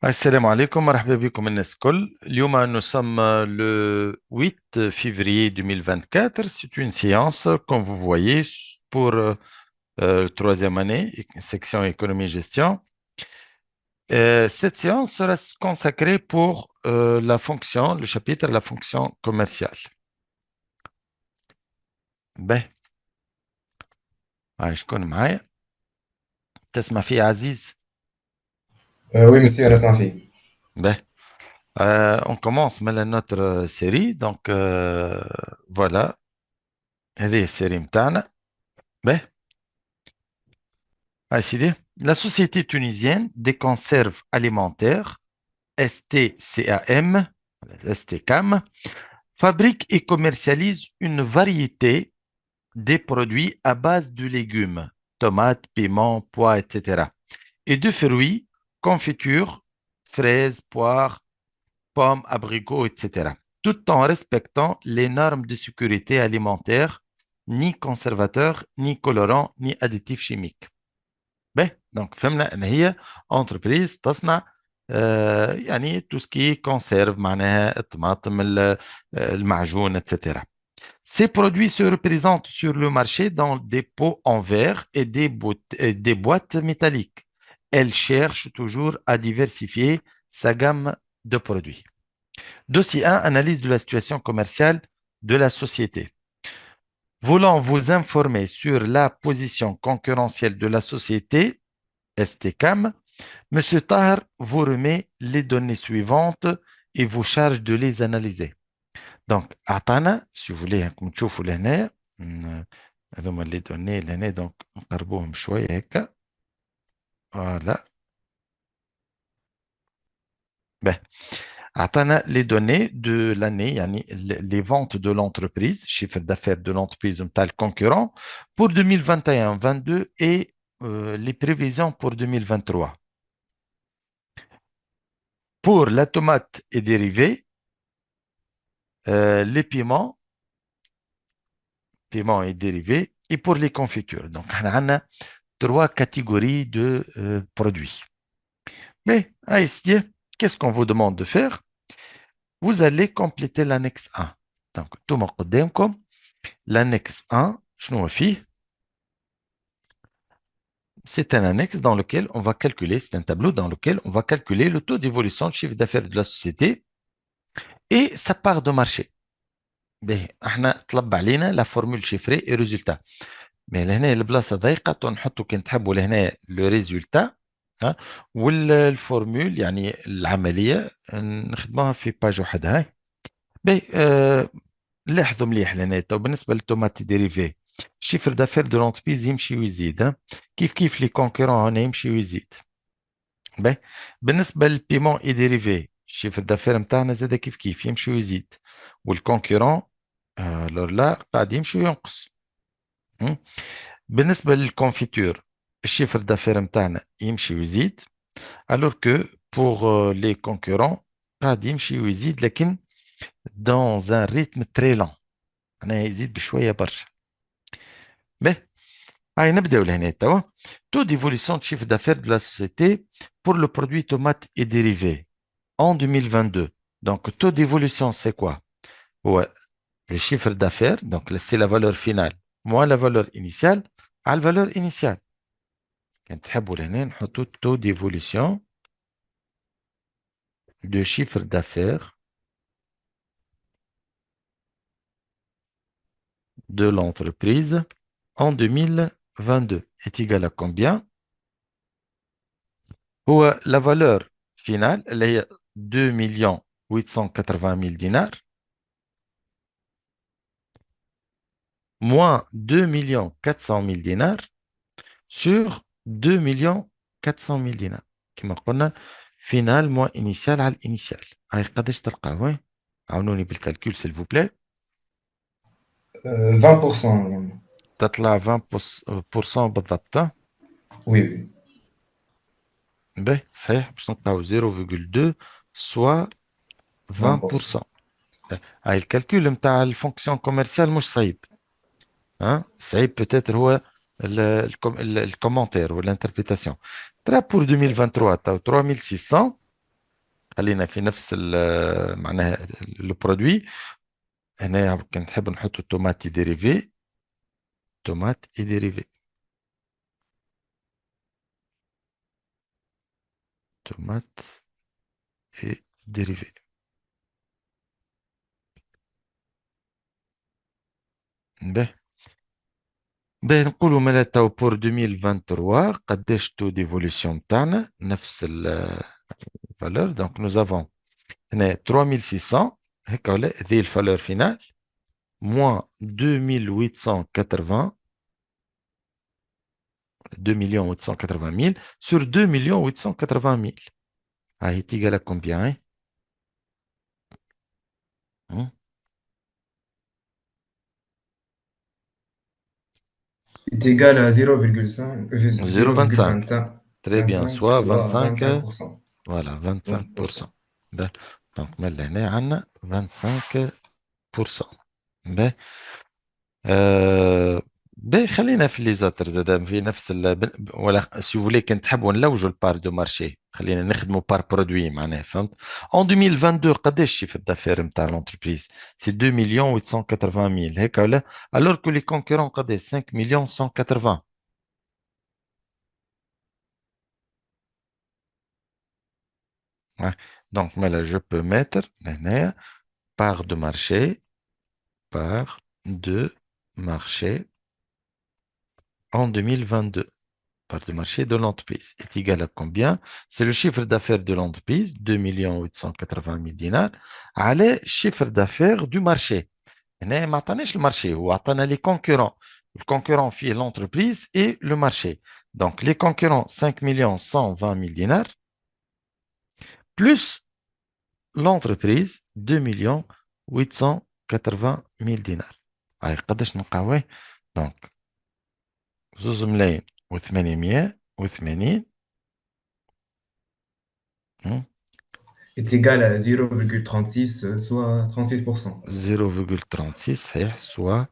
السلام عليكم مرحبا بكم الناس الكل اليوم nous sommes le 8 février 2024. C'est une séance comme vous voyez pour troisième année section économie gestion. Cette séance sera consacrée pour la fonction le chapitre la fonction commerciale. Ben, شكون معايا تسمع في عزيز. Oui, monsieur Rassafi. Ben, on commence maintenant notre série donc voilà هذه السيري متاعنا. Ben, Sidi, la Société tunisienne des conserves alimentaires, STCAM, STCAM, fabrique et commercialise une variété de produits à base de légumes, tomates, piments, pois, etc., et de fruits, confitures, fraises, poires, pommes, abricots, etc., tout en respectant les normes de sécurité alimentaire, ni conservateurs, ni colorants, ni additifs chimiques. به دونك فهمنا ان هي انتربريز تصنع يعني تو سكي كونسيرف معناها الطماطم المعجون etc. Ces produits se représentent sur le marché dans des pots en verre et des boîtes métalliques. Elle cherche toujours à diversifier sa gamme de produits. Dossier 1, analyse de la situation commerciale de la société. Voulant vous informer sur la position concurrentielle de la société, STCAM, Monsieur Tahar vous remet les données suivantes et vous charge de les analyser. Donc, Atana, si vous voulez, comme tu vois l'année, les données, l'année, donc, نقربوهم شوية هيك. Voilà. Ben, Atana, les données de l'année, yani les ventes de l'entreprise, chiffre d'affaires de l'entreprise, tel concurrent, pour 2021-22 et les prévisions pour 2023. Pour la tomate et dérivés, les piments et dérivés, et pour les confitures. Donc, on a trois catégories de produits. Mais à ici, qu'est-ce qu'on vous demande de faire? Vous allez compléter l'annexe 1. Donc, tout mon قدامكم, l'annexe 1, شنو فيه? C'est un annexe dans lequel on va calculer, c'est un tableau dans lequel on va calculer le taux d'évolution de chiffre d'affaires de la société et sa part de marché. Ben, احنا طلب علينا la formule chiffrée et résultat. Mais لهنا البلاصه ضيقه تنحطوا كان تحبوا لهنا لو ريزولتا والفورمول يعني العمليه نخدموها في باج وحدها هاي. باهي لاحظوا مليح لهنا تو بالنسبه للتوماتي ديريفي الشيفر دافير دو لونتربريز يمشي ويزيد كيف لي كونكورون هنا يمشي ويزيد. باهي بالنسبه للبيمون اي ديريفي الشيفر دافير نتاعنا زاد كيف يمشي ويزيد والكونكورون لور لا قاعد يمشي وينقص. بالنسبة للconfiture, le chiffre d'affaires متاعنا يمشي ويزيد alors que pour les concurrents قاعد يمشي ويزيد لكن dans un rythme très lent. معناها يزيد بشوية برشا. باهي هاي نبداو لهنا توا. Taux d'évolution de chiffre d'affaires de la société pour le produit tomate et dérivés en 2022. Donc taux d'évolution c'est quoi? Ouais, le chiffre d'affaires, donc c'est la valeur finale moins la valeur initiale à la valeur initiale. كان تحبوا لهنا نحطوا taux d'évolution de chiffre d'affaires de l'entreprise en 2022 est égal à combien? هو la valeur finale اللي هي 2 880 000 dinars moins 2 400 000 dinars sur 2 400 000 dinars كما قلنا final moins initial على الانيسيال. هاي قداش تلقاو؟ وين عاونوني بالكالكول s'il vous plaît. 20%. تطلع 20% بالضبط. Oui, oui, باهي صحيح باش نلقاو 0,2 سوا 20%. 20%. هاي الكالكول نتاع الفونكسيون كوميرسيال مش صعيب. صعيب بتاتر هو الكومنتير ou l'interprétation. ترى pour 2023 تاو 3600 خلينا في نفس معناها البرودوي. هنا كنت نحب نحط توماتي ديريفي. تومات اي ديريفي. تومات اي ديريفي. به. به نقولوا مالا تو بور 2023 قداش تو ديفوليسيون تاعنا نفس الفالور. دونك نو افون هنا 3600 هكا ولا ذي الفالور فينال moins 2880 2 880 000 sur 2 880 000. Ah, est égal à combien hein? Hmm. est égal à 0,5, 0,25. 0,25, Très bien, 25, soit soit 25, 25%. voilà, Oui, pour cent. 25%. Ben, donc, maintenant, 25%. Ben, آه، باهي خلينا في لي زاتر زاد في نفس ولا سي فولي كان تحبوا نلوجوا البار دو مارشي خلينا نخدموا بار برودوي معناها فهمت. اون 2022 قداش الشيفر دافير نتاع لونتربريز؟ سي 2 مليون 880 ميل هيك ولا؟ الور كو لي كونكورون قداش 5 مليون 180. دونك مالا جو بو ميتر هنا part de marché part de marché en 2022. Part de marché de l'entreprise est égal à combien? C'est le chiffre d'affaires de l'entreprise, 2 880 000 dinars, à le chiffre d'affaires du marché. هنا ما عطاناش المارشي هو عطانا les concurrents. Le concurrent في l'entreprise et le marché. Donc les concurrents 5 120 000 dinars plus l'entreprise 2 880 000 dinars. هاي قداش نلقاوه؟ دونك 2 ملايين و880 est égal à 0,36, soit 36%. 0,36 صحيح soit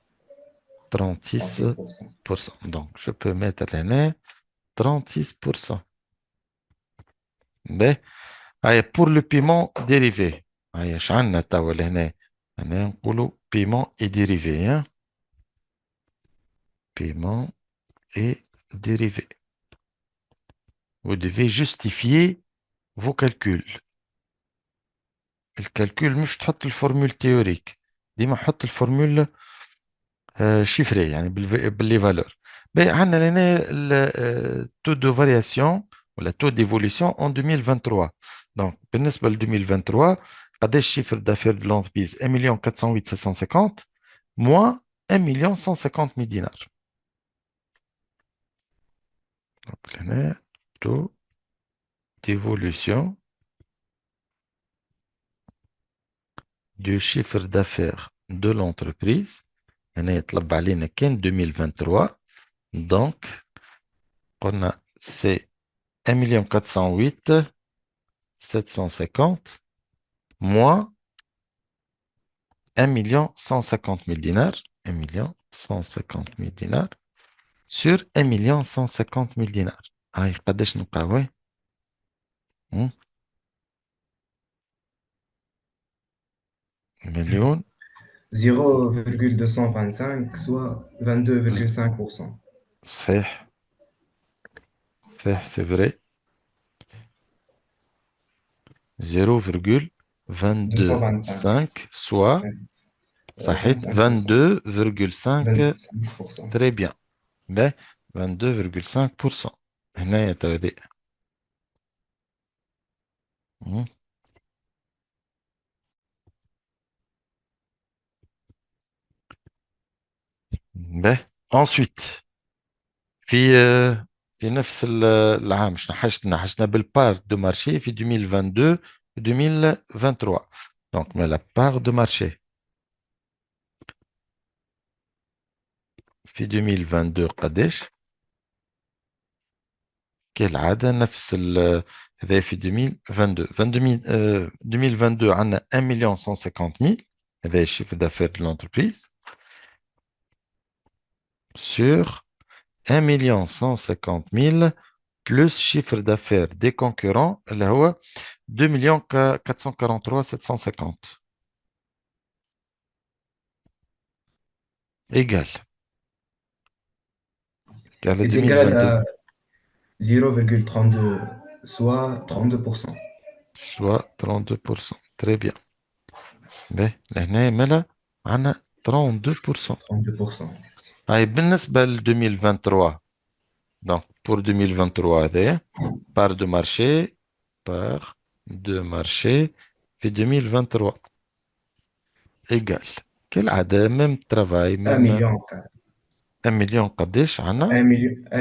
36%. 36%. Donc, je peux mettre l'année 36%. Mais, allez, pour le paiement dérivé, allez, شعلنا توا لهنا أنا نقولوا paiement et dérivé. Hein? Paiement et dérivé. Vous devez justifier vos calculs. الكالكول مش تحط الفورمول تhéorique. ديما حط الفورمول chiffré يعني باللي فالور. عندنا هنا التو دو فارياسيون ولا تو ديفوليسيون en 2023. دونك بالنسبه ل 2023 قداش الشيفر دافير دو لونتربريز 1 مليون 408 750 moins 1 مليون 150 000 دينار. دونك هنا تو ديفوليسيون du chiffre d'affaires de l'entreprise. هنا يطلب علينا كان 2023. Donc قلنا c'est 1 408 750 moins 1 150 000 dinars. 1 150 000 dinars sur 1 150 000 dinars. هاي قداش نلقاوه؟ مليون. 0,225, soit 22,5%. صحيح. صحيح c'est vrai. 225. 0,225 soit صحيت 25%. 22,5. 25%. Très bien. Ben 22,5%. هنا تودي. Ben ensuite في في نفس العام شنو نحشنا بالبار دو مارشي في 2022 و 2023. دونك ما لا بار دو مارشي في 2022 قداش؟ كالعادة نفس هذا في 2022. 2022 عندنا 1 مليون 150 000 هذا الشيفر دافير دو لونتربريز sur 1 مليون 150 000 plus chiffre d'affaires des concurrents, là, 2 443 750 égal à est égal 2022, à 0,32, soit 32%. soit 32%. Très bien. Ben, l'année, mais là, on a 32%. 32%. Ah, et بالنسبة ل 2023, donc pour 2023, هذايا, part de marché, part de marché, في 2023, égal. Quel عادة, même travail, 1 même million, 1 million قديش عنا 1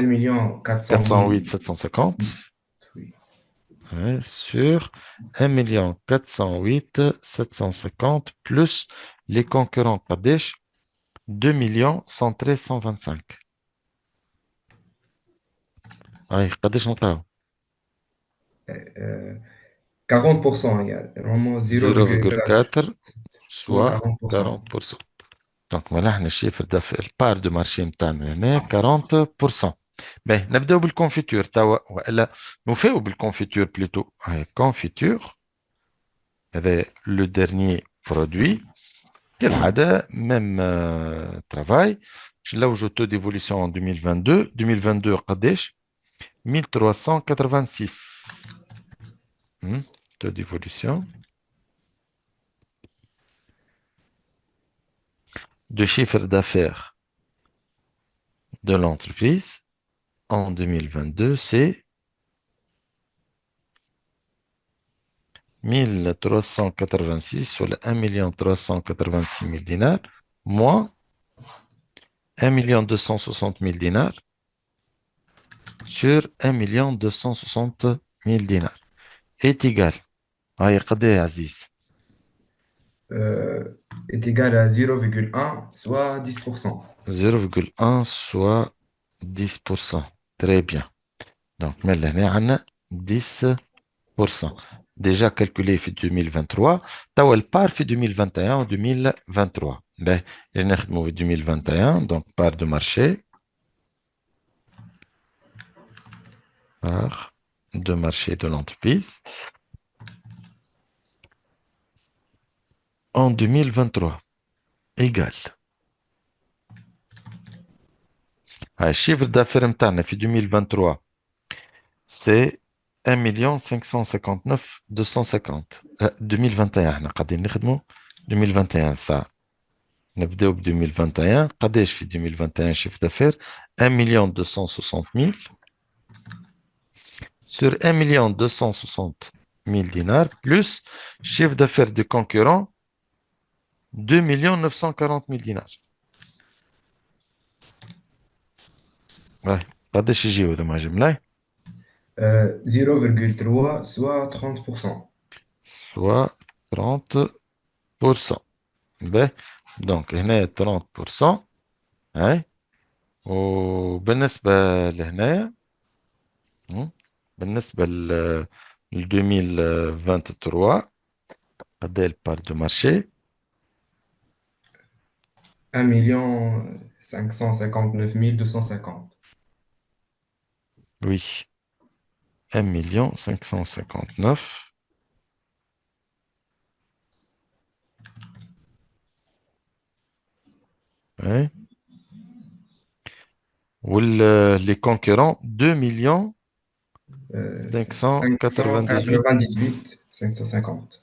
million 400 408 000. 750 Oui. ouais, sur 1 million 408 750 plus les concurrents قديش 2 millions 113 125 ouais, قديش نلقاو Euh, 40%, il y a normalement 0,4, 0,4 soit soit 40%. 40%. Donc, voilà, le chiffre d'affaires, part de marché متاعنا هنا 40%. Ben, نبدأ بالconfiture توا وإلا نفاو بالconfiture plutôt. Ouais, confiture, c'est le dernier produit. Quel عادة, même travail. Là où je taux d'évolution en 2022. 2022, قديش 1386. Taux d'évolution de chiffre d'affaires de l'entreprise en 2022, c'est 1386 sur le 1 386 000 dinars, moins 1 260 000 dinars sur 1 260 000 dinars est égal. هاي قد ايه يا عزيز؟ Est égal à 0,1, soit 10%. 0,1 soit 10%. Très bien. Donc, maintenant, on a 10%. Déjà calculé في 2023. توا البار في 2021 و 2023. Ben, je n'ai في 2021. Donc, part de marché. Part de marché de l'entreprise. En 2023. Égal. Chiffre d'affaires متاعنا في 2023. C'est 1 559 250. 2021 احنا قاعدين نخدموا 2021 ça. نبداو ب 2021 قداش في 2021 chiffre d'affaires 1 260 000 sur 1 260 000 dinars plus chiffre d'affaires de concurrent 2 940 000 dinars. Ouais. قداش يجيو هذوما جملة 0,3, soit 30%. soit 30%. Ben, donc هنا 30%. هاي وبالنسبة لهنا بالنسبة ل 2023 قد ايه البار دو مارشي 1 million 559 250. oui 1 559 ouais. Les concurrents 2 598 598, 550.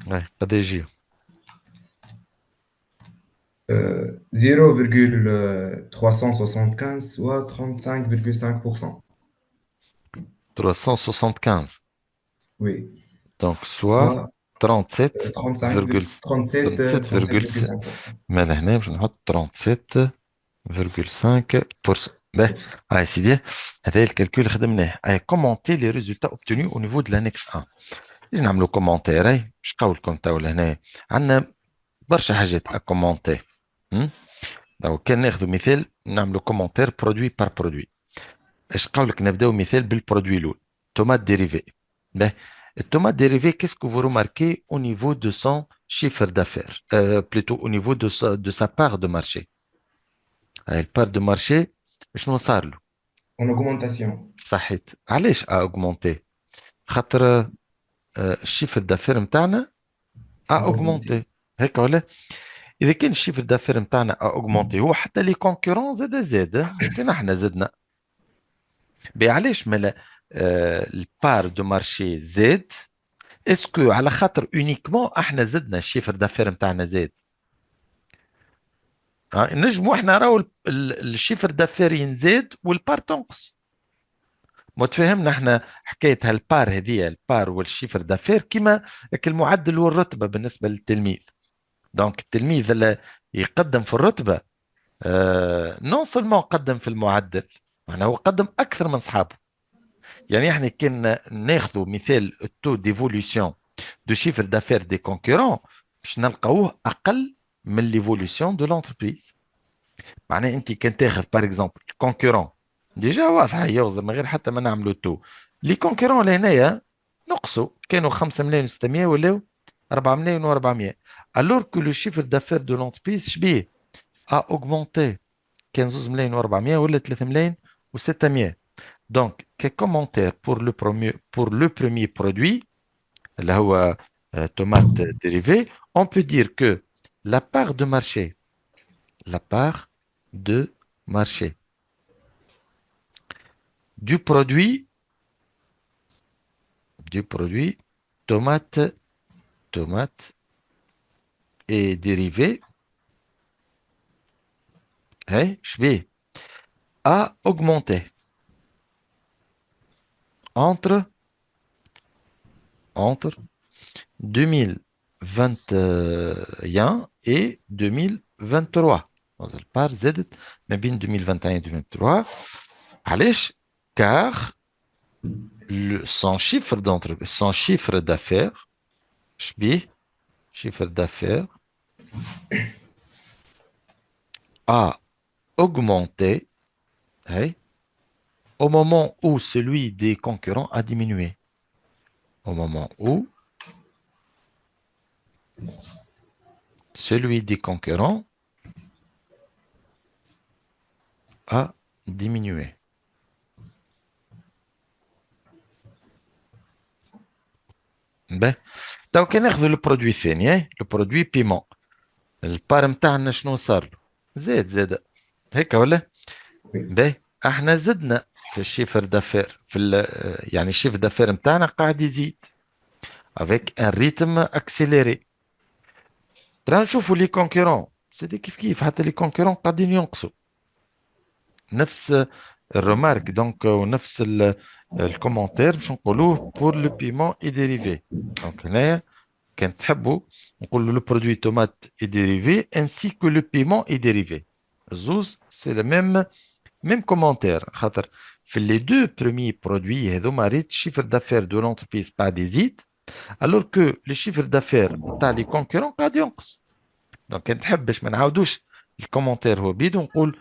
ouais. قد ايه يجيو 0,375, soit 35,5%. 375 Oui, donc soit soit 37 35, virgule 37, 37,7 37,5%. mais لهنا باش نحط 37,5%. Ben, ah, c'est dire, avec le calcul, commenter les résultats obtenus au niveau de l'annexe 1. إذا نعملوا commentaire ايش قولكم تو لهنا عندنا برشا حاجات à commenter. لو كان ناخذ مثال نعملوا commentaire produit par produit. ايش قولك نبداو مثال بالبرودوي الاول tomate dérivée. Ben, tomate dérivée, qu'est-ce que vous remarquez au niveau de son chiffre d'affaires, plutôt au niveau de sa part de marché. Elle part de marché, شنو صار له؟ En augmentation. صحيت. علاش augmenté؟ خاطر الشيفر دافير نتاعنا A augmenté. augmenté. هيك ولا؟ اذا كان الشيفر دافير نتاعنا augmenté هو حتى لي كونكورون زاد يمكن احنا زدنا. علاش مالا البار دو مارشي زاد؟ اسكو على خاطر اونيكمون احنا زدنا الشيفر دافير نتاعنا زاد؟ نجموا احنا راهو الشيفر دافير ينزاد والبار تنقص. متفهمنا احنا حكايه هالبار هذه البار والشيفر دافير كيما المعدل والرتبه بالنسبه للتلميذ. دونك التلميذ اللي يقدم في الرتبه نون سولمون قدم في المعدل، معناها هو قدم اكثر من صحابه. يعني احنا كان ناخذ مثال التو ديفوليسيون دو شيفر دافير دي كونكورون باش نلقاوه اقل من ليفوليسيون دو لونتربريز. معناها انت كان تاخذ باغ اكزومبل الكونكورون ديجا واضحه هي من غير حتى ما نعملوا تو. لي كونكورون لهنايا نقصوا، كانوا 5 ملايين و600 ولاو 4 ملايين و400. alors que le chiffre d'affaires de l'entreprise شبيه a augmenté، كان 2 ملايين و400 ولا 3 ملايين و600. Donc, quel commentaire pour le premier produit, là où tomate dérivée, on peut dire que la part de marché, la part de marché du produit, tomate, tomate et dérivé, hein, a augmenté entre, entre 2021 et 2023. Donc, البار زادت ما بين 2021 et 2023. علاش؟ car son chiffre d'entreprise, son chiffre d'affaires, chiffre d'affaires a augmenté, hein, au moment où celui des concurrents a diminué. Au moment où celui des concurrents a diminué. Ben, donc ناخذ البرودوي الثاني، البرودوي بيمون. البار نتاعنا شنو صار له؟ زاد هيك ولا؟ Oui. باهي احنا زدنا في الشيفر دافير في يعني الشيفر دافير نتاعنا قاعد يزيد avec un rythme accéléré. ترى نشوفوا لي كونكورون سيدي كيف حتى لي كونكورون قاعدين ينقصوا نفس الرمارك دونك ونفس الكومنتير باش نقولوه بور لو بيمون اي ديريفي. دونك هنايا كان تحبوا نقولوا لو برودوي تومات اي ديريفي انسي كو لو بيمون اي ديريفي. الزوز سي لا ميم كومنتير خاطر في لي دو بروميي برودوي هذوما ريت الشيفر دافير دو لونتربريز قاعد يزيد الور كو لي شيفر دافير نتاع لي كونكورون قاعد ينقص. دونك كان تحب باش ما نعاودوش الكومنتير هو بيد ونقول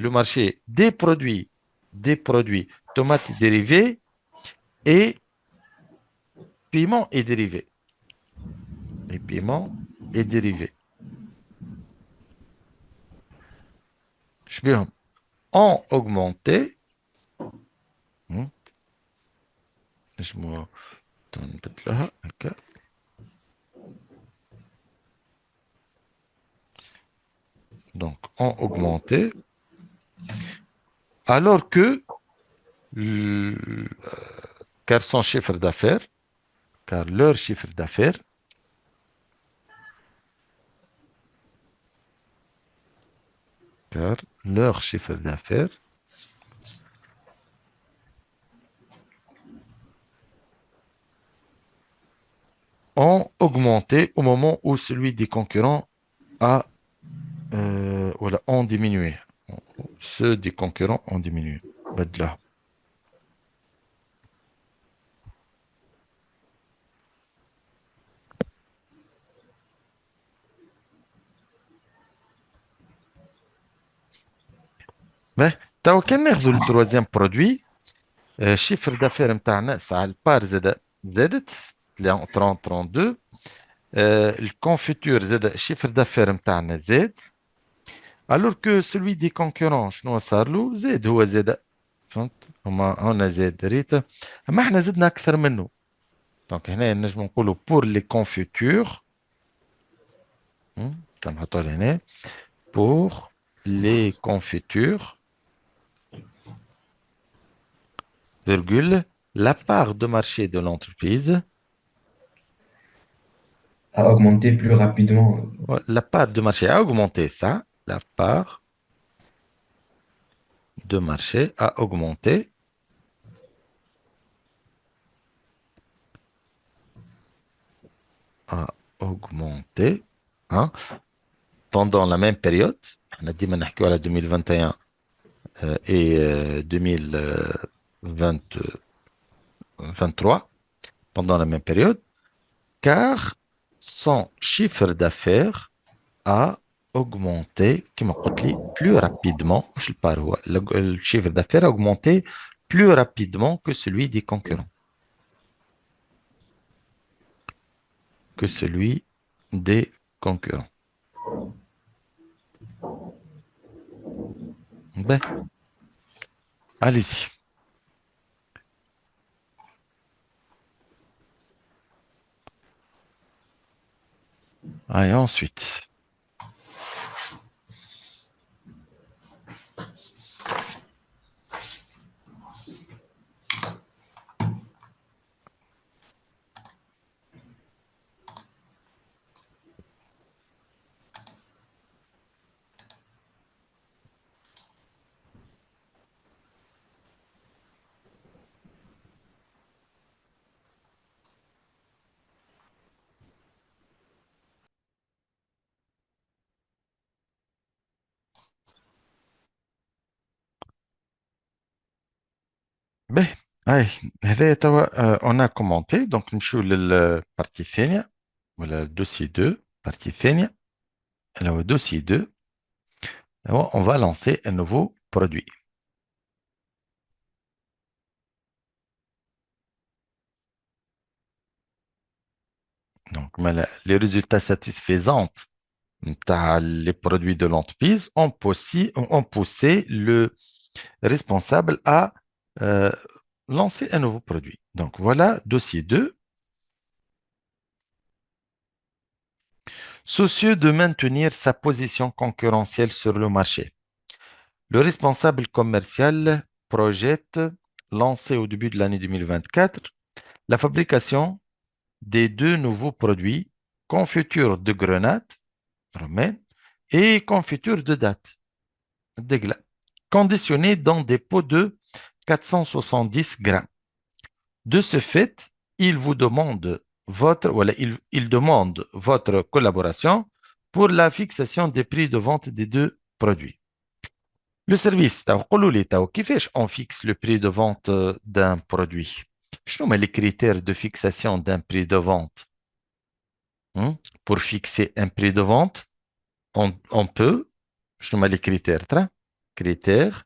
le marché des produits tomates dérivés et piments et dérivés. Et piments et dérivés. شبيهم ont augmenté. نجمو نبدلها هكا. Donc, ont augmenté alors que car son chiffre d'affaires, car leur chiffre d'affaires car leur chiffre d'affaires ont augmenté au moment où celui des concurrents a voilà, ont diminué. Ceux des concurrents ont diminué. بدلها. Mais t'as aucun air le troisième produit. Chiffre d'affaires متاعنا ساعة البار زادت 30 32 الكونفيتور زاد الشيفر دافير نتاعنا زاد. alors que celui des concurrents شنو صار له زاد هو زاد. فهمت هنا زاد ريت اما احنا زدنا اكثر منه. دونك هنا نجم نقولوا pour les confitures. نحطوا هنا pour les confitures virgule la part de marché de l'entreprise. A augmenté plus rapidement. Ouais, la part de marché a augmenté, ça. La part de marché a augmenté. A augmenté. Hein, pendant la même période. On a dit que à 2021 et 2023, pendant la même période, car son chiffre d'affaires a augmenté, qui m'a dit plus rapidement, je le parle, le chiffre d'affaires a augmenté plus rapidement que celui des concurrents. Que celui des concurrents. Ben, allez-y. Allez, ensuite. Ben, allez, هذا توا on a commenté, donc نمشيو للبارتي الثانية ولا الدوسي 2 partie الثانية. Alors, dossier 2, on va lancer un nouveau produit. Donc, les résultats satisfaisants les produits de l'entreprise ont poussé le responsable à euh, lancer un nouveau produit. Donc, voilà, dossier 2. Soucieux de maintenir sa position concurrentielle sur le marché, le responsable commercial projette lancer au début de l'année 2024 la fabrication des deux nouveaux produits, confiture de grenade romaine et confiture de date, dégla, conditionnés dans des pots de 470 grammes. De ce fait, il vous demande il demande votre collaboration pour la fixation des prix de vente des deux produits. Le service, كيفاش on fixe le prix de vente d'un produit? شنو هما les critères de fixation d'un prix de vente? Pour fixer un prix de vente, on peut, شنو هما les critères critères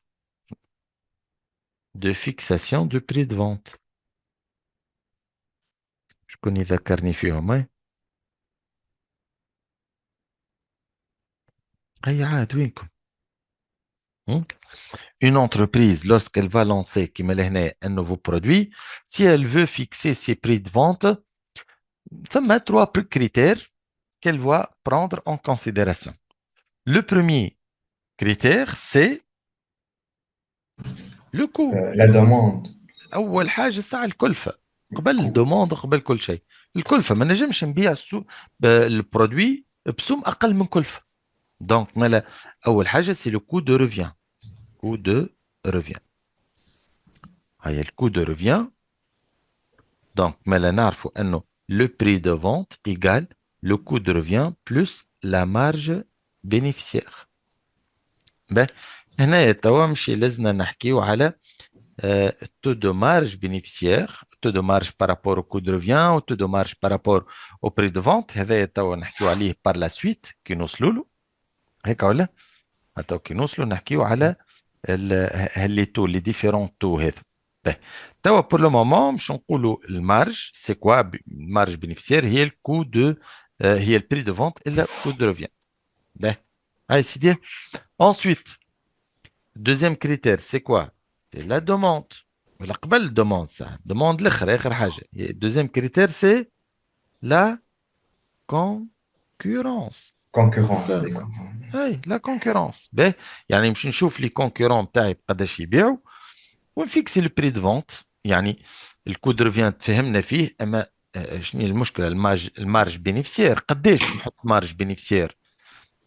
de fixation du prix de vente. شكون يذكرني فيهم هيا عاد وينكم؟ Une entreprise, lorsqu'elle va lancer un nouveau produit, si elle veut fixer ses prix de vente, il y a trois critères qu'elle va prendre en considération. Le premier critère, c'est le coût. La demande. أول حاجة الساعة الكلفة. قبل الدوموند قبل كل شيء. الكلفة ما نجمش نبيع البرودوي بسوم أقل من كلفة. Donc, أول حاجة c'est le coût de revient. Coût de revient. هيا le coût de revient. Donc, مالا نعرفوا أنه le prix de vente égale le coût de revient plus la marge bénéficiaire. Ben, هنا توا مشي لازمنا نحكيو على taux de marge bénéficiaire, taux de marge par rapport au coût de revient, ou taux de marge par rapport au prix de vente. هذا توا نحكيو عليه par la suite كي نوصلوا له. هيك ولا؟ توا كي نوصلوا نحكيو على les taux, les différents taux هذا. pour le moment, باش نقولوا المارج, c'est quoi? Marge bénéficiaire هي le coût de هي le prix de vente et le coût de revient. Ben, allez, c'est dit. Ensuite, deuxième critère, c'est quoi? C'est la demande. ولا قبل demande ça. Demande الآخر آخر حاجة. Et deuxième critère, c'est la concurrence. Concurrence, ف- d'accord. هاي la concurrence. Ben, يعني مش نشوف les concurrents تاعي بقداش يبيعوا ونفيكسي le prix de vente. يعني الكود de revient تفهمنا فيه اما شنو هي المشكلة المارج bénéficiaire قداش نحط مارج bénéficiaire.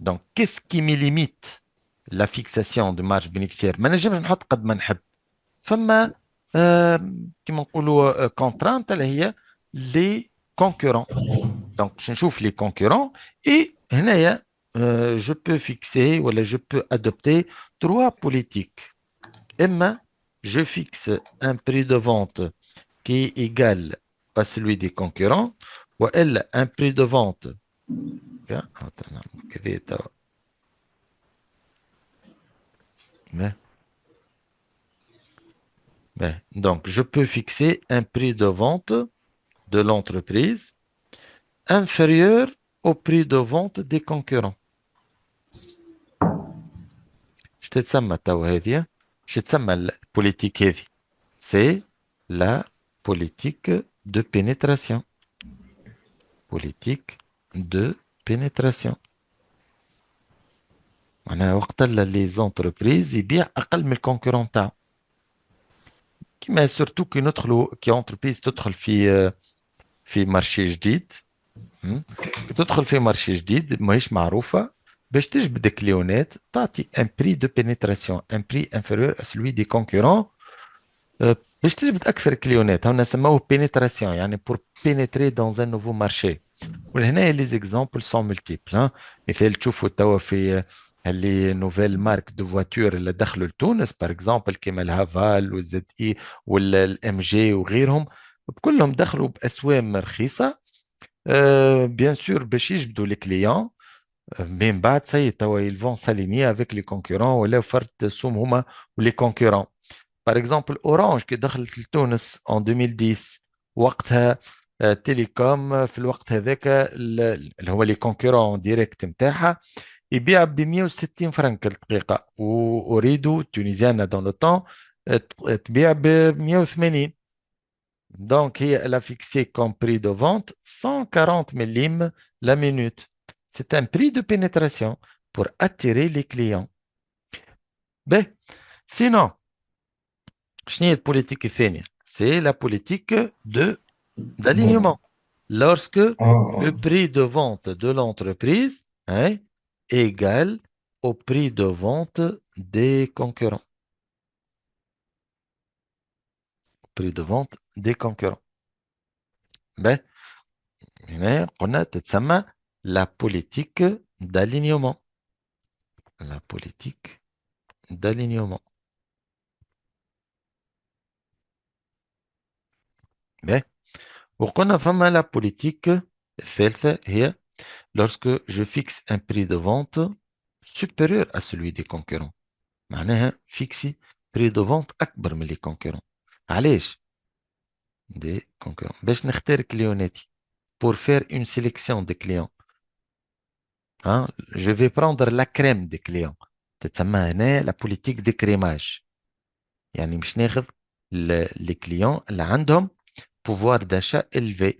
Donc qu'est-ce qui me limite la fixation de marge bénéficiaire ما نجمش نحط قد ما نحب. فما كما نقولوا contrainte اللي هي les concurrents. Donc je نشوف les concurrents et هنايا je peux fixer ou je peux adopter trois politiques. إما je fixe un prix de vente qui est égal à celui des concurrents ou elle un prix de vente. Attends, كذا توا. Mais- mais, donc, je peux fixer un prix de vente de l'entreprise inférieur au prix de vente des concurrents. Je te تسمى توا هذه je تسمى البوليتيك هذه. C'est la politique de pénétration. Politique de pénétration. معناها وقت اللي les entreprises يبيع أقل من الكونكورون تاعو. كيما سورتو كي ندخلوا كي entreprise تدخل في مارشي جديد. كي تدخل في مارشي جديد ماهيش معروفة باش تجبد كليونات تعطي ان بري دو بينيتراسيون ان بري انفيريور ا سلوي دي كونكورون باش تجبد اكثر كليونات هنا نسموه بينيتراسيون يعني بور بينيتري دون ان نوفو مارشي. ولهنا لي زيكزامبل سون مولتيبل. مثال تشوفوا توا في اللي نوفيل مارك دو فواتور اللي دخلوا لتونس باغ اكزومبل كيما الهافال والزد اي ولا الام جي وغيرهم كلهم دخلوا باسوام رخيصه. Bien sûr, باش يجبدوا les clients, mais من بعد ça y est, توا ils vont s'aligner avec les concurrents ولا فرد سوم هما les concurrents. Par exemple, Orange qui دخلت لتونس en 2010 وقتها تيليكوم في الوقت هذاك اللي هو les concurrents ديريكت نتاعها يبيع ب 160 فرنك الدقيقة وأريد تونيزيانا دون لو طون تبيع ب 180. Donc, elle a fixé comme prix de vente 140 millim la minute. C'est un prix de pénétration pour attirer les clients. Ben, sinon, شنو هي البوليتيك الثانية؟ C'est la politique Bon. d'alignement. Lorsque le Ah, prix de vente de l'entreprise est égal au prix de vente des concurrents. Prix de vente des concurrents. Ben, هنا قلنا تتسمى la politique d'alignement. La politique d'alignement. Mais, وقلنا فما la politique الثالثة هي lorsque je fixe un prix de vente supérieur à celui des concurrents. معناها فيكسي prix de vente أكبر من les concurrents. علاش؟ des concurrents. باش نختار كليوناتي pour faire une sélection de clients. Hein? Je vais prendre la crème des clients. تتسمى هنا la politique de crémage. يعني مش ناخذ les clients اللي عندهم pouvoir d'achat élevé.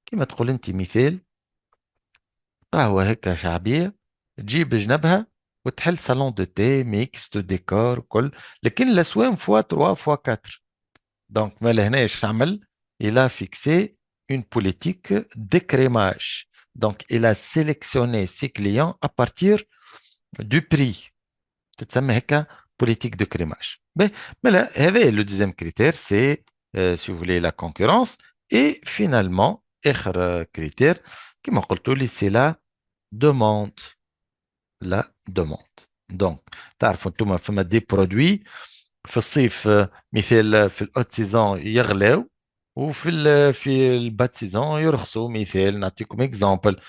كما تقول انت مثال قهوة هكا شعبية تجيب جنبها وتحل صالون دو تي ميكس دو ديكور وكل لكن الأسوام فوا 3 فوا 4. دونك ما لهنا ايش عمل؟ il a fixé une politique d'écrémage. Donc il a sélectionné ses clients à partir du prix. تتسمى هكا politique de crémage. Mais là, le deuxième critère, c'est, si vous voulez, la concurrence. Et finalement, autre critère, qui m'a dit, c'est la demande. La demande. Donc, تعرفوا انتم فما دي برودوي في الصيف مثال في الاوت سيزون يغلاو وفي في البات سيزون يرخصوا. مثال نعطيكم اكزامبل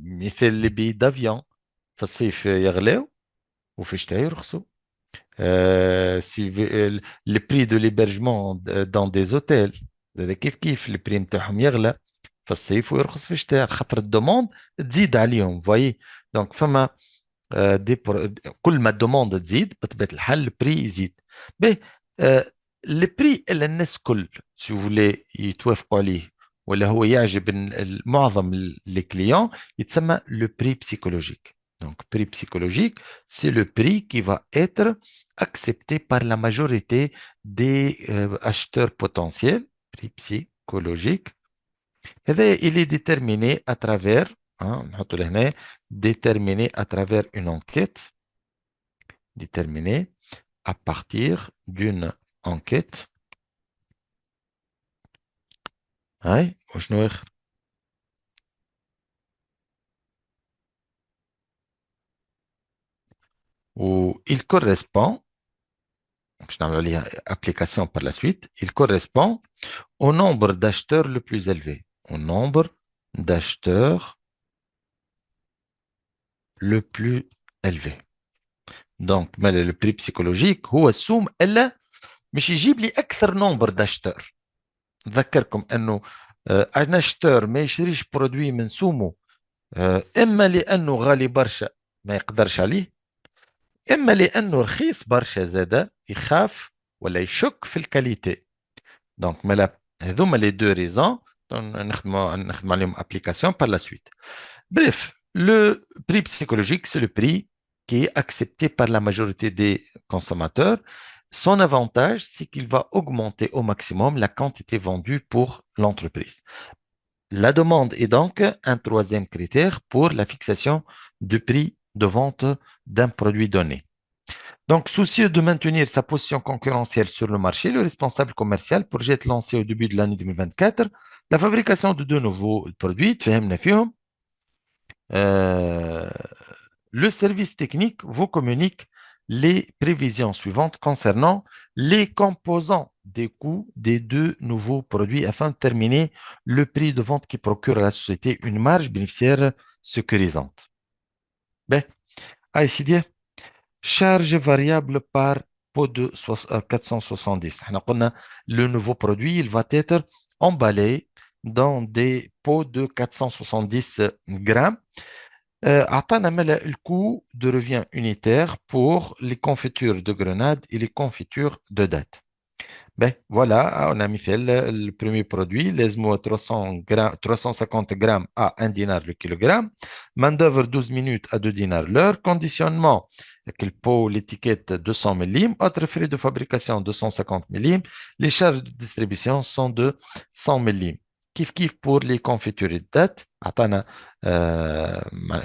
مثال اللي بي دافيون في الصيف يغلاو وفي الشتاء يرخصوا. le prix de l'hébergement dans des hôtels هذا كيف كيف البري نتاعهم يغلى في الصيف ويرخص في الشتاء خاطر الدوموند تزيد عليهم فوايي. دونك فما كل ما الدوموند تزيد بطبيعة الحال البري يزيد. باهي. البري اللي الناس كل سي فولي يتوافقوا عليه ولا هو يعجب معظم لي كليون يتسمى لو بري بسيكولوجيك. Donc, prix psychologique, c'est le prix qui va être accepté par la majorité des acheteurs potentiels. Prix psychologique. هذا il est déterminé à travers, نحطوا لهنا, déterminé à travers une enquête, déterminé à partir d'une enquête. هاي وشنو آخر؟ il correspond, باش نعملوا عليها application par la suite, il correspond au nombre d'acheteurs le plus élevé. Au nombre d'acheteurs le plus élevé. Donc, le prix psychologique هو السوم إلا مش يجيب لي أكثر نمبر داشتر. نذكركم أنه أنا اشتر ما يشتريش برودوي من سومه إما لأنه غالي برشا ما يقدرش عليه، إما لأنه رخيص برشا زادة يخاف ولا يشك في الكاليتي. دونك مالا هذوما لي دو ريزون نخدم عليهم ابليكاسيون par la suite. Bref, le prix psychologique, c'est le prix qui est accepté par la majorité des consommateurs. Son avantage, c'est qu'il va augmenter au maximum la quantité vendue pour l'entreprise. La demande est donc un troisième critère pour la fixation du prix de vente d'un produit donné. Donc, soucieux de maintenir sa position concurrentielle sur le marché, le responsable commercial projette lancer au début de l'année 2024 la fabrication de deux nouveaux produits. Euh, le service technique vous communique les prévisions suivantes concernant les composants des coûts des deux nouveaux produits afin de déterminer le prix de vente qui procure à la société une marge bénéficiaire sécurisante. Ben, ici, charge variable par pot de 470. Le nouveau produit, il va être emballé dans des pots de 470 grammes. Le coût de revient unitaire pour les confitures de grenade et les confitures de date. Ben, voilà, on a mis fait le premier produit, les 300 grammes, 350 grammes à 1 dinar le kilogramme, main-d'œuvre 12 minutes à 2 dinars l'heure, conditionnement, avec le pot, l'étiquette 200 millim, autres frais de fabrication 250 millim, les charges de distribution sont de 100 millim. Kif pour les confitures de date, attends,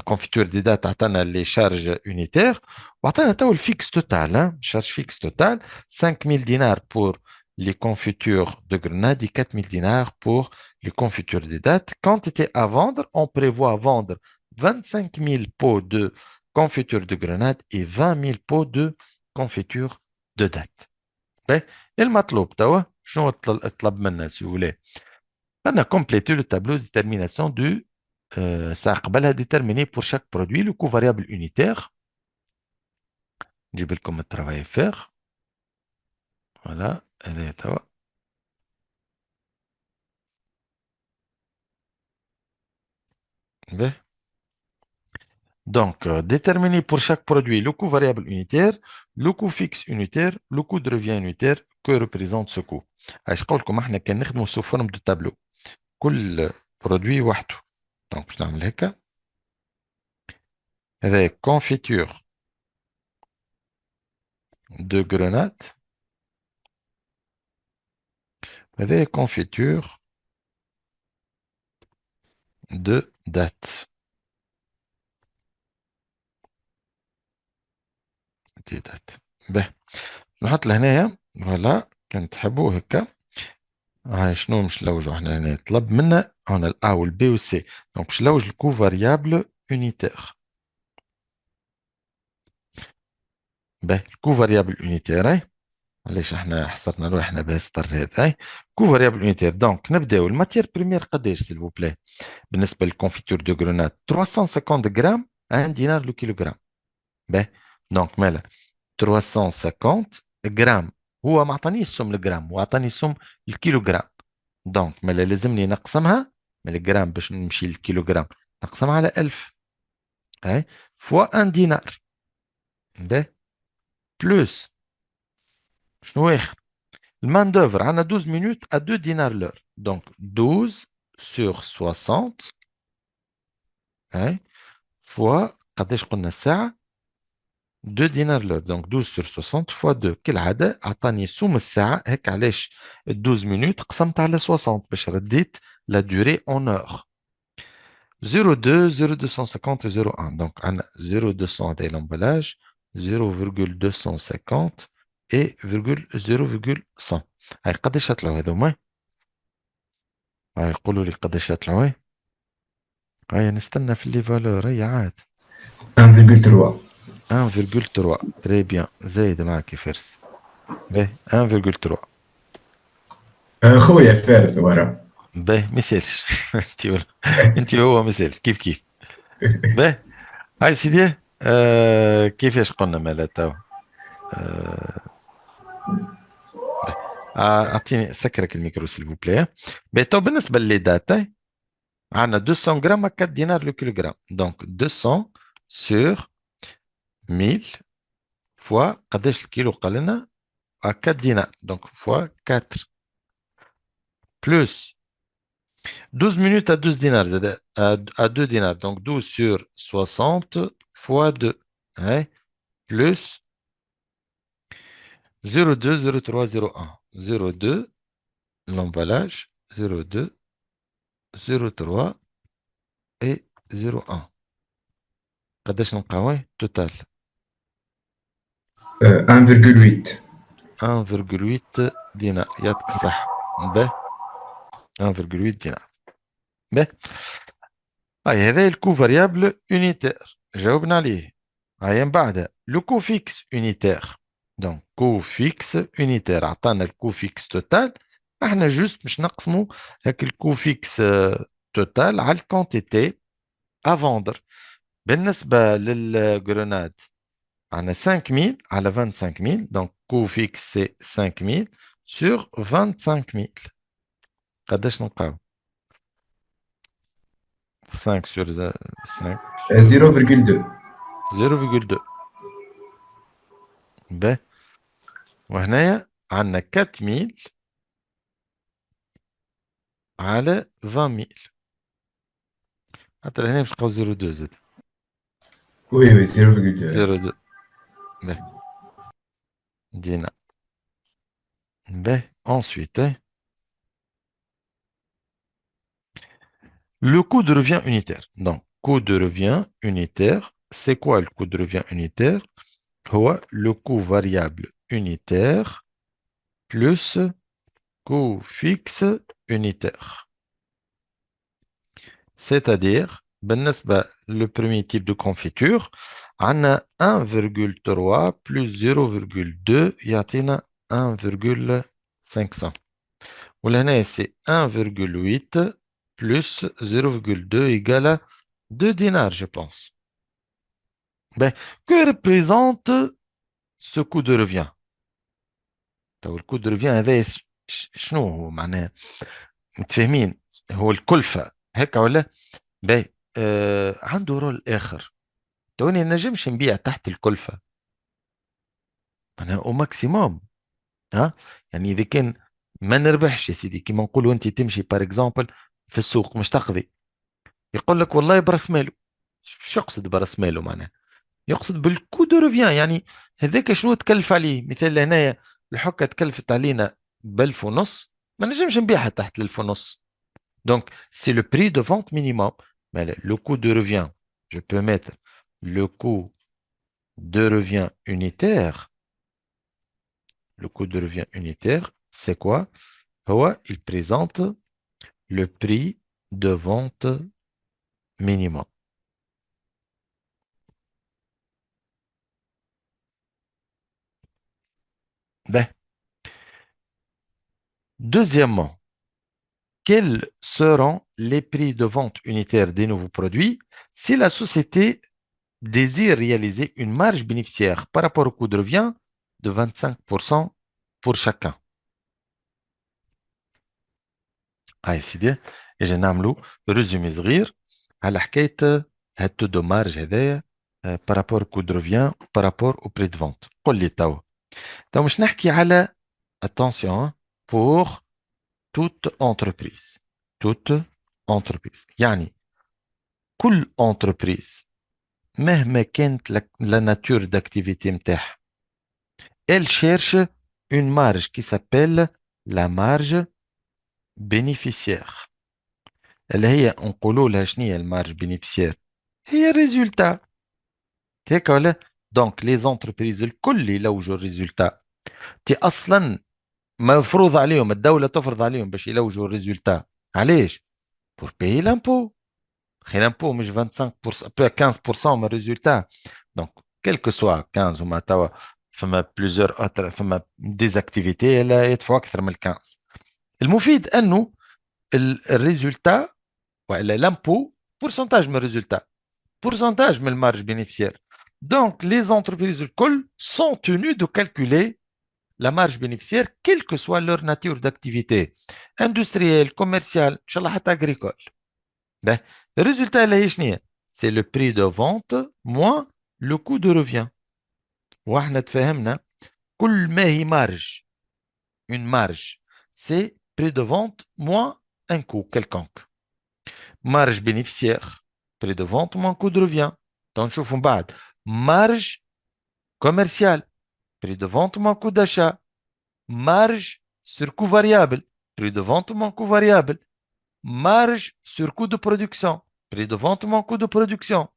confiture de date, attends les charges unitaires, attends le fixe total, hein, charge fixe totale, 5000 dinars pour les confitures de grenade et 4000 dinars pour les confitures de date. Quantité à vendre, on prévoit vendre 25 000 pots de confiture de grenade et 20 000 pots de confiture de date. Et le مطلوب توا شنو طلب منا si vous voulez. On a complété le tableau de détermination du ça قبلها déterminer pour chaque produit le coût variable unitaire. نجيب لكم الترافاي à faire. Voilà, هذا توا. Donc, déterminer pour chaque produit le coût variable unitaire, le coût fixe unitaire, le coût de revient unitaire que représente ce coût. Je قلت لكم احنا كان نخدموا sous forme de tableau. كل produit وحده. Donc, باش نعمل هكا. هذا confiture de grenade. هذا confiture de date. دي دات. به نحط لهنايا فوالا كان تحبوا هكا. هاي شنو مش لوجو احنا هنا طلب منا هنا الا والبي والسي. دونك باش نلوج الكو فاريابل unitaire. به الكو فاريابل unitaire هاي علاش احنا حصرنا روحنا بهذا السطر هذا هاي كو فاريابل unitaire. دونك نبداو الماتير بريمير قداش سيل فو بلاي بالنسبه للكونفيتور دو غرونات 350 غرام 1 دينار لو كيلوغرام. به دونك مالا 350 غرام هو ما عطانيش سم الجرام هو عطاني سم الكيلوغرام. دونك مالا لازمني نقسمها ملغرام باش نمشي للكيلوغرام نقسم على 1000 هاي فوا 1 دينار باهي بلوس شنو اخر المان دوفر عندنا 12 minutes à 2 dinars l'heure donc 12 sur 60 هاي فوا قداش قلنا الساعة 2 دينار l'heure donc 12 sur 60 fois 2 كالعادة عطاني سوم الساعة هيك علاش 12 minutes قسمت على 60 باش رديت la durée en heure 0,2 0,250 0,1 donc on a 0,200 هذا l'emballage 0,250 et 0,100 هاي قداش يطلعوا هذوما هاي قولوا لي قداش يطلعوا هاي نستنى في لي فالور هي عاد 1,3. 1,3 تري بيان زايد معك يا فارس باهي 1,3 خويا فارس ورا. باهي ما يسالش انت هو ما يسالش كيف كيف باهي هاي سيدي كيفاش قلنا مالا تو آه باهي اعطيني سكرك الميكرو سيل فو بلاي باهي تو بالنسبه للي دات عندنا 200 غرام 4 دينار لو كيلوغرام دونك 200 سور 1000 فوا قداش الكيلو قال لنا 4 dinars. Donc, fois 4. Plus 12 minutes à 12 dinars. À 2 dinars. Donc, 12 sur 60 fois 2. Hein? Plus 0,2, 0,3, 0,1. 0,2, l'emballage. 0,2, 0,3 et 0,1. قداش نلقاو total 1,8. 1,8 دينار يعطيك الصحة به 1,8 دينار به هاي هذا الكو فاريابل unitaire جاوبنا عليه هاي من بعدها لو كو فيكس unitaire دونك كو فيكس unitaire عطانا الكو فيكس توتال احنا جوست باش نقسمو هاك الكو فيكس توتال على الكونتيتي افوندر بالنسبة للجروناد عندنا 5000 على 25000 دونك كو فيكس سي 5000 sur 25000 قداش نلقاو 5 sur 5 sur 0,2. 0,2 ب وهنايا عندنا 4000 على 20000 حتى لهنا باش نلقاو 0,2 زاد Oui, oui, 0,2. 0,2 ب دينا ب ensuite le coût de revient unitaire donc coût de revient unitaire c'est quoi le coût de revient unitaire هو le coût variable unitaire plus coût fixe unitaire c'est-à-dire بالنسبة le premier type de confiture عندنا 1,3 plus 0,2 يعطينا 1,500 ولهنا c'est 1,8 plus 0,2 égale 2 dinars je pense ben, que représente ce coût de revient طيب الكود de revient هذا شنو هو معناه متفاهمين هو الكلفة هيك ولا باهي عنده رول آخر توني نجمش نبيع تحت الكلفة أنا أو ماكسيموم ها يعني إذا كان ما نربحش يا سيدي كيما نقولوا أنت تمشي بار إكزومبل في السوق مش تقضي يقول لك والله برأس ماله شو يقصد برأس ماله معناه يقصد بالكو دو روفيان يعني هذاك شنو تكلف عليه مثال هنايا الحكة تكلفت علينا ب1000 ونص ما نجمش نبيعها تحت 1000 ونص donc c'est le prix de vente minimum mais le coût de revient je peux mettre le coût de revient unitaire le coût de revient unitaire c'est quoi il présente le prix de vente minimum ben, deuxièmement quels seront les prix de vente unitaires des nouveaux produits si la société désire réaliser une marge bénéficiaire par rapport au coût de revient de 25% pour chacun. هاي سيدي، اجي نعملو ريزومي صغير على حكاية هالتو دومارج هذايا بارابور كو دو ريفيان بارابور او بري دو فونت. قول لي توا، مش نحكي على attention pour toute entreprise. toute entreprise يعني كل entreprise مهما كانت la nature d'activité متاعها، elle cherche une marge qui s'appelle la marge bénéficiaire. اللي هي نقولوا لها شنو هي المارج بينيفيسير؟ هي الريزولتا. هيك ولا؟ دونك لي زونتربريز الكل يلوجوا الريزولتا. تي اصلا مفروض عليهم، الدوله تفرض عليهم باش يلوجوا الريزولتا. علاش؟ بور باي لامبو. خي لامبو مش 25% 15% من الريزولتا. دونك كيلكو سوا 15 وما توا فما بليزيور اوتر، فما ديزاكتيفيتي لا يدفعوا اكثر من 15. المفيد انه الريزولتا والا لامبو بورسنتاج من الريزولتا، pourcentage de marge bénéficiaire. Donc, les entreprises sont tenues de calculer la marge bénéficiaire, quelle que soit leur nature d'activité, industrielle, commerciale, agricole. Ben, le résultat, c'est le prix de vente moins le coût de revient. واحنا تفهمنا كل ما هي marge, une marge, c'est prix de vente moins un coût quelconque. Marge bénéficiaire, prix de vente moins coût de revient. Donc, نشوفوا من بعد marge commercial, prix de vente moins coût d'achat, marge sur coût variable, prix de vente moins coût variable, marge sur coût de production, prix de vente moins coût de production.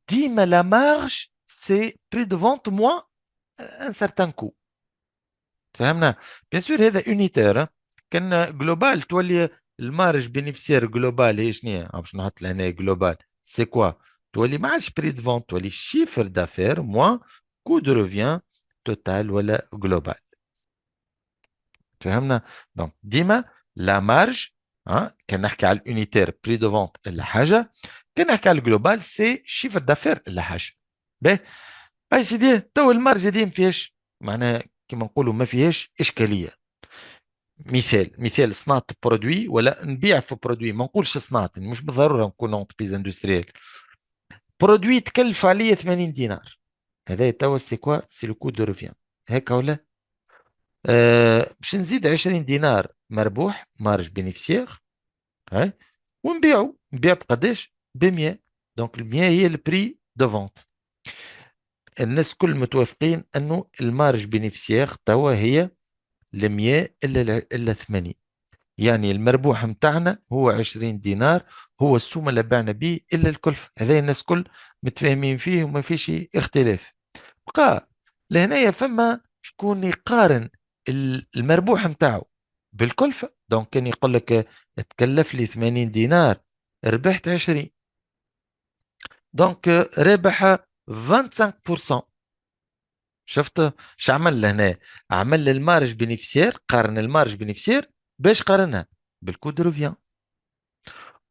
ديما la marge, c'est prix de vente moins un certain coût. فهمنا؟ بيان سور هذا unitaire. كان جلوبال تولي المارج بينيفيسير جلوبال هي شنو؟ باش نحط لهنا جلوبال سي كوا؟ تولي ما عادش بري دو فونت، تولي شيفر دافير موان كو دو روفيان توتال ولا جلوبال. فهمنا؟ دونك ديما لا مارج، كان نحكي على اليونيتير بري دو فونت الا حاجه، كان نحكي على الجلوبال سي شيفر دافير الا حاجه. باهي اي سيدي، تو المارج دي ما فيهاش معناها كما نقولوا ما فيهاش اشكاليه. مثال صناعه برودوي ولا نبيع في برودوي، ما نقولش صناعه، مش بالضروره نكون اونتربريز اندستريال. برودوي تكلف عليا 80 دينار، هذا توا سي كوا؟ سي لو كو دو ريفيان. هيك ولا؟ باش نزيد 20 دينار مربوح مارج بينيفيسيير، هاي، نبيع بقداش؟ ب 100. دونك ال 100 هي البري دو فونت. الناس كل متوافقين انه المارج بينيفيسيير توا هي ال 100 الا 80. يعني المربوح متاعنا هو 20 دينار، هو السوم اللي بعنا به الا الكلف. هذا الناس كل متفاهمين فيه وما فيش اختلاف. بقى لهنايا فما شكون يقارن المربوح متاعه بالكلفة. دونك كان يقول لك تكلف لي 80 دينار، ربحت 20، دونك رابح 25%. شفت شو عمل لهنا؟ عمل المارج بينيفيسير، قارن المارج بينيفيسير باش قارنها بالكو دو روفيان.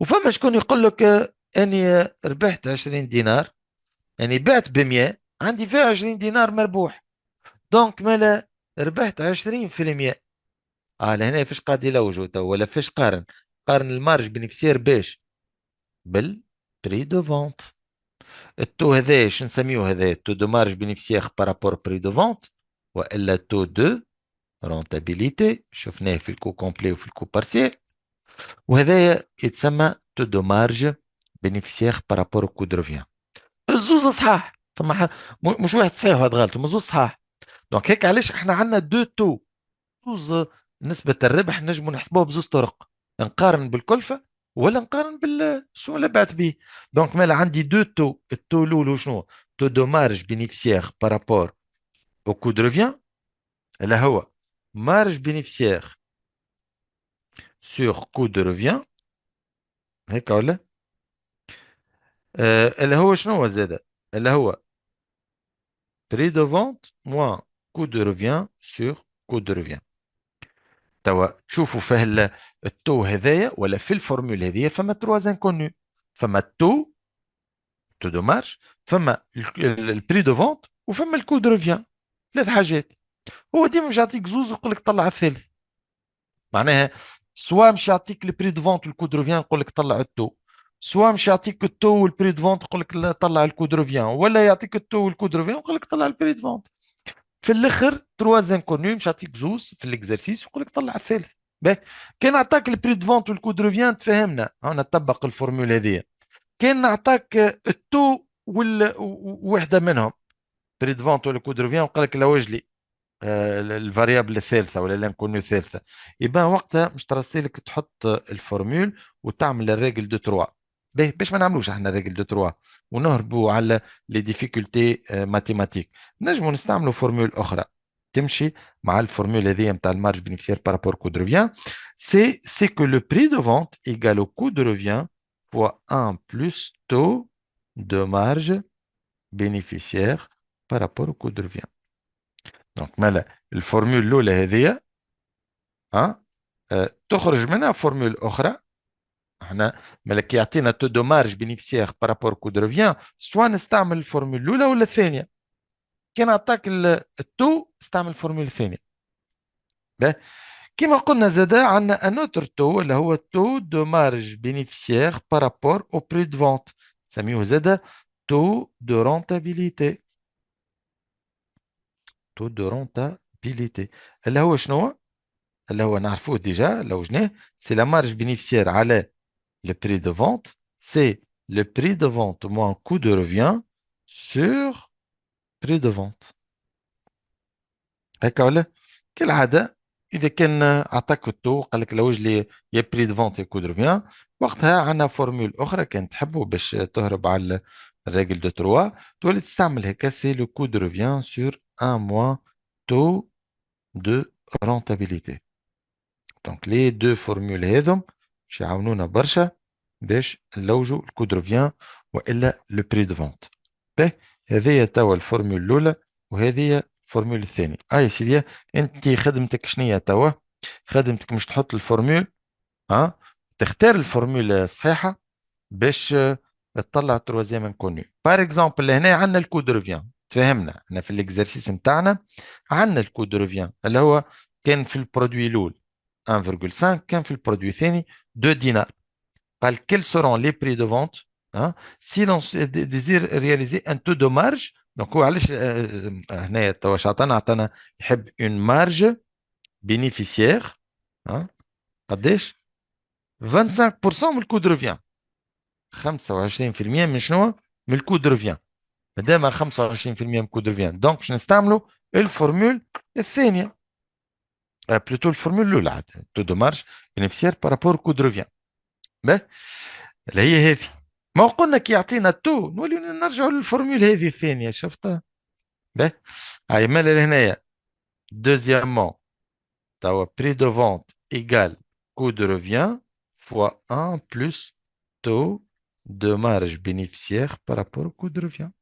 وفما شكون يقول لك اني ربحت 20 دينار، يعني بعت ب 100 عندي فيها 20 دينار مربوح، دونك مالا ربحت 20%. لهنا فاش قاعد يلوجوا تو ولا فاش قارن؟ قارن المارج بينيفيسير باش بالبري دو فونت. التو هذا شو نسميوه؟ هذا تو دو مارج بينيفيسير بارابور بري دو فونت، والا تو دو رونتابيليتي، شفناه في الكو كومبلي وفي الكو بارسيل. وهذا يتسمى تو دو مارج بينيفيسير بارابور كو دو ريفيان. الزوز صحاح، فما مش واحد صحيح وواحد غلط، هما زوز صحاح. دونك هيك علاش احنا عندنا دو تو، زوز نسبة الربح نجموا نحسبوها بزوز طرق، نقارن بالكلفة ولا نقارن بالسوم اللي بعت به. دونك مالا عندي دو تو، التو الاول شنو؟ تو دو مارج بينيفيسير بارابور او كو دو ريفيان، اللي هو مارج بينيفيسير سور كو دو ريفيان. هيك ولا؟ اللي هو شنو زاد؟ اللي هو بري دو فونت موان كو دو ريفيان سور كو دو ريفيان. توا تشوفوا فيه التو هذايا ولا في الفورمول هذيا فما تروا انكونو. فما تو دو مارج، فما البري دو فونت، وفما الكو دو ريفيان. ثلاث حاجات. هو ديما مش يعطيك زوز ويقول لك طلع الثالث. معناها soit مش يعطيك البري دو فونت والكو دو ريفيان يقول لك طلع التو، سوا مش يعطيك التو والبري دو فونت يقول لك لا طلع الكو دو ريفيان، ولا يعطيك التو والكو دو ريفيان يقول لك طلع البري دو فونت. في الاخر تروا انكونو مش يعطيك زوز في الاكزرسيس يقول لك طلع الثالث. باهي، كان عطاك البري دو فونت والكو دو ريفيان تفهمنا هنا نطبق الفورمول هذه. كان نعطاك التو وحده منهم، بري دو فونت ولا كو دو ريفيان، وقال لك لا وجلي الفاريابل الثالثه ولا لانكونو الثالثه، يبقى وقتها مش ترسلك تحط الفورمول وتعمل الريجل دو تروا. باهي، باش ما نعملوش احنا الريجل دو تروا ونهربوا على لي ديفيكولتي ماتيماتيك، نجموا نستعملوا فورمول اخرى تمشي مع الفورمول هذه نتاع المارج بينيفيسير بارابور كو دو ريفيان. سي كو لو بري دو فونت ايغال au coût de revient fois 1 plus taux de marge bénéficiaire par rapport au coût de revient. دونك مالا الفورمول الاولى هذه ها تخرج منها فورمول اخرى. احنا مالا كي يعطينا تو دو مارج بينيفيسيير بارابور كو دو ريفيان، سوا نستعمل الفورمول الاولى ولا الثانيه. كان عطاك التو استعمل الفورمول الثانيه. كما قلنا زادا عندنا ان اوتر تو اللي هو تو دو مارج بينيفيسيير بارابور او بري دو فونت، سميوه زادا تو دو رونتابيليتي. تو دو رونتابيليتي اللي هو شنو؟ اللي هو نعرفوه ديجا لو جنيه، سي لا مارج بينيفيسيير على le prix de vente, c'est le prix de vente moins coût de revient sur prix de vente. هكا ولا؟ كالعادة إذا كان أعطاك التو قال لك لوج لي يا بري دو فونت يا كو دو ريفيان، وقتها عندنا فورمول أخرى كان تحبوا باش تهرب على الريجل دو تروا، تولي تستعمل هكا سي لو كو دو ريفيان سور ان موان تو دو رونتابيليتي. دونك لي دو فورمول هذم باش يعاونونا برشا باش نلوجوا الكو دو ريفيان والا لو بري دو فونت. باهي، هذه توا الفورمول الاولى وهذه الفورمول الثاني. اي سيدي، انت خدمتك شنية توا؟ خدمتك مش تحط الفورمول، ها، تختار الفورمول الصحيحه باش تطلع تروازيام انكونيو. بار اكزومبل هنا عندنا الكو دو ريفيان، تفهمنا احنا في الاكزرسيس نتاعنا عندنا الكو دو ريفيان اللي هو كان في البرودوي الاول 1,5، كان في البرودوي الثاني 2 دينار. قال quels seront les prix de vente hein, si l'on désire réaliser un taux de marge. donc هو علاش هنا توا عطانا يحب une marge bénéficiaire hein, قداش 25% من الكود ريفيان، 25% من شنو؟ من الكود ريفيان. ما دام 25% من الكود ريفيان دونك باش نستعملوا الفورمول الثانيه، بلوتو الفورمول الاولى عاد تو دو مارج بينيفيسيير بارابور كود ريفيان. اللي هي هذه. ما قلنا كي يعطينا تو نولي نرجعوا للفورمول هذه الثانيه، شفتها؟ باهي، هاي مالا هنايا دوزيامون توا بري دو فونت ايكال كو دو ريفيان فوا 1 بلس تو دو مارج بينيفيسيير بارابور كو دو ريفيان.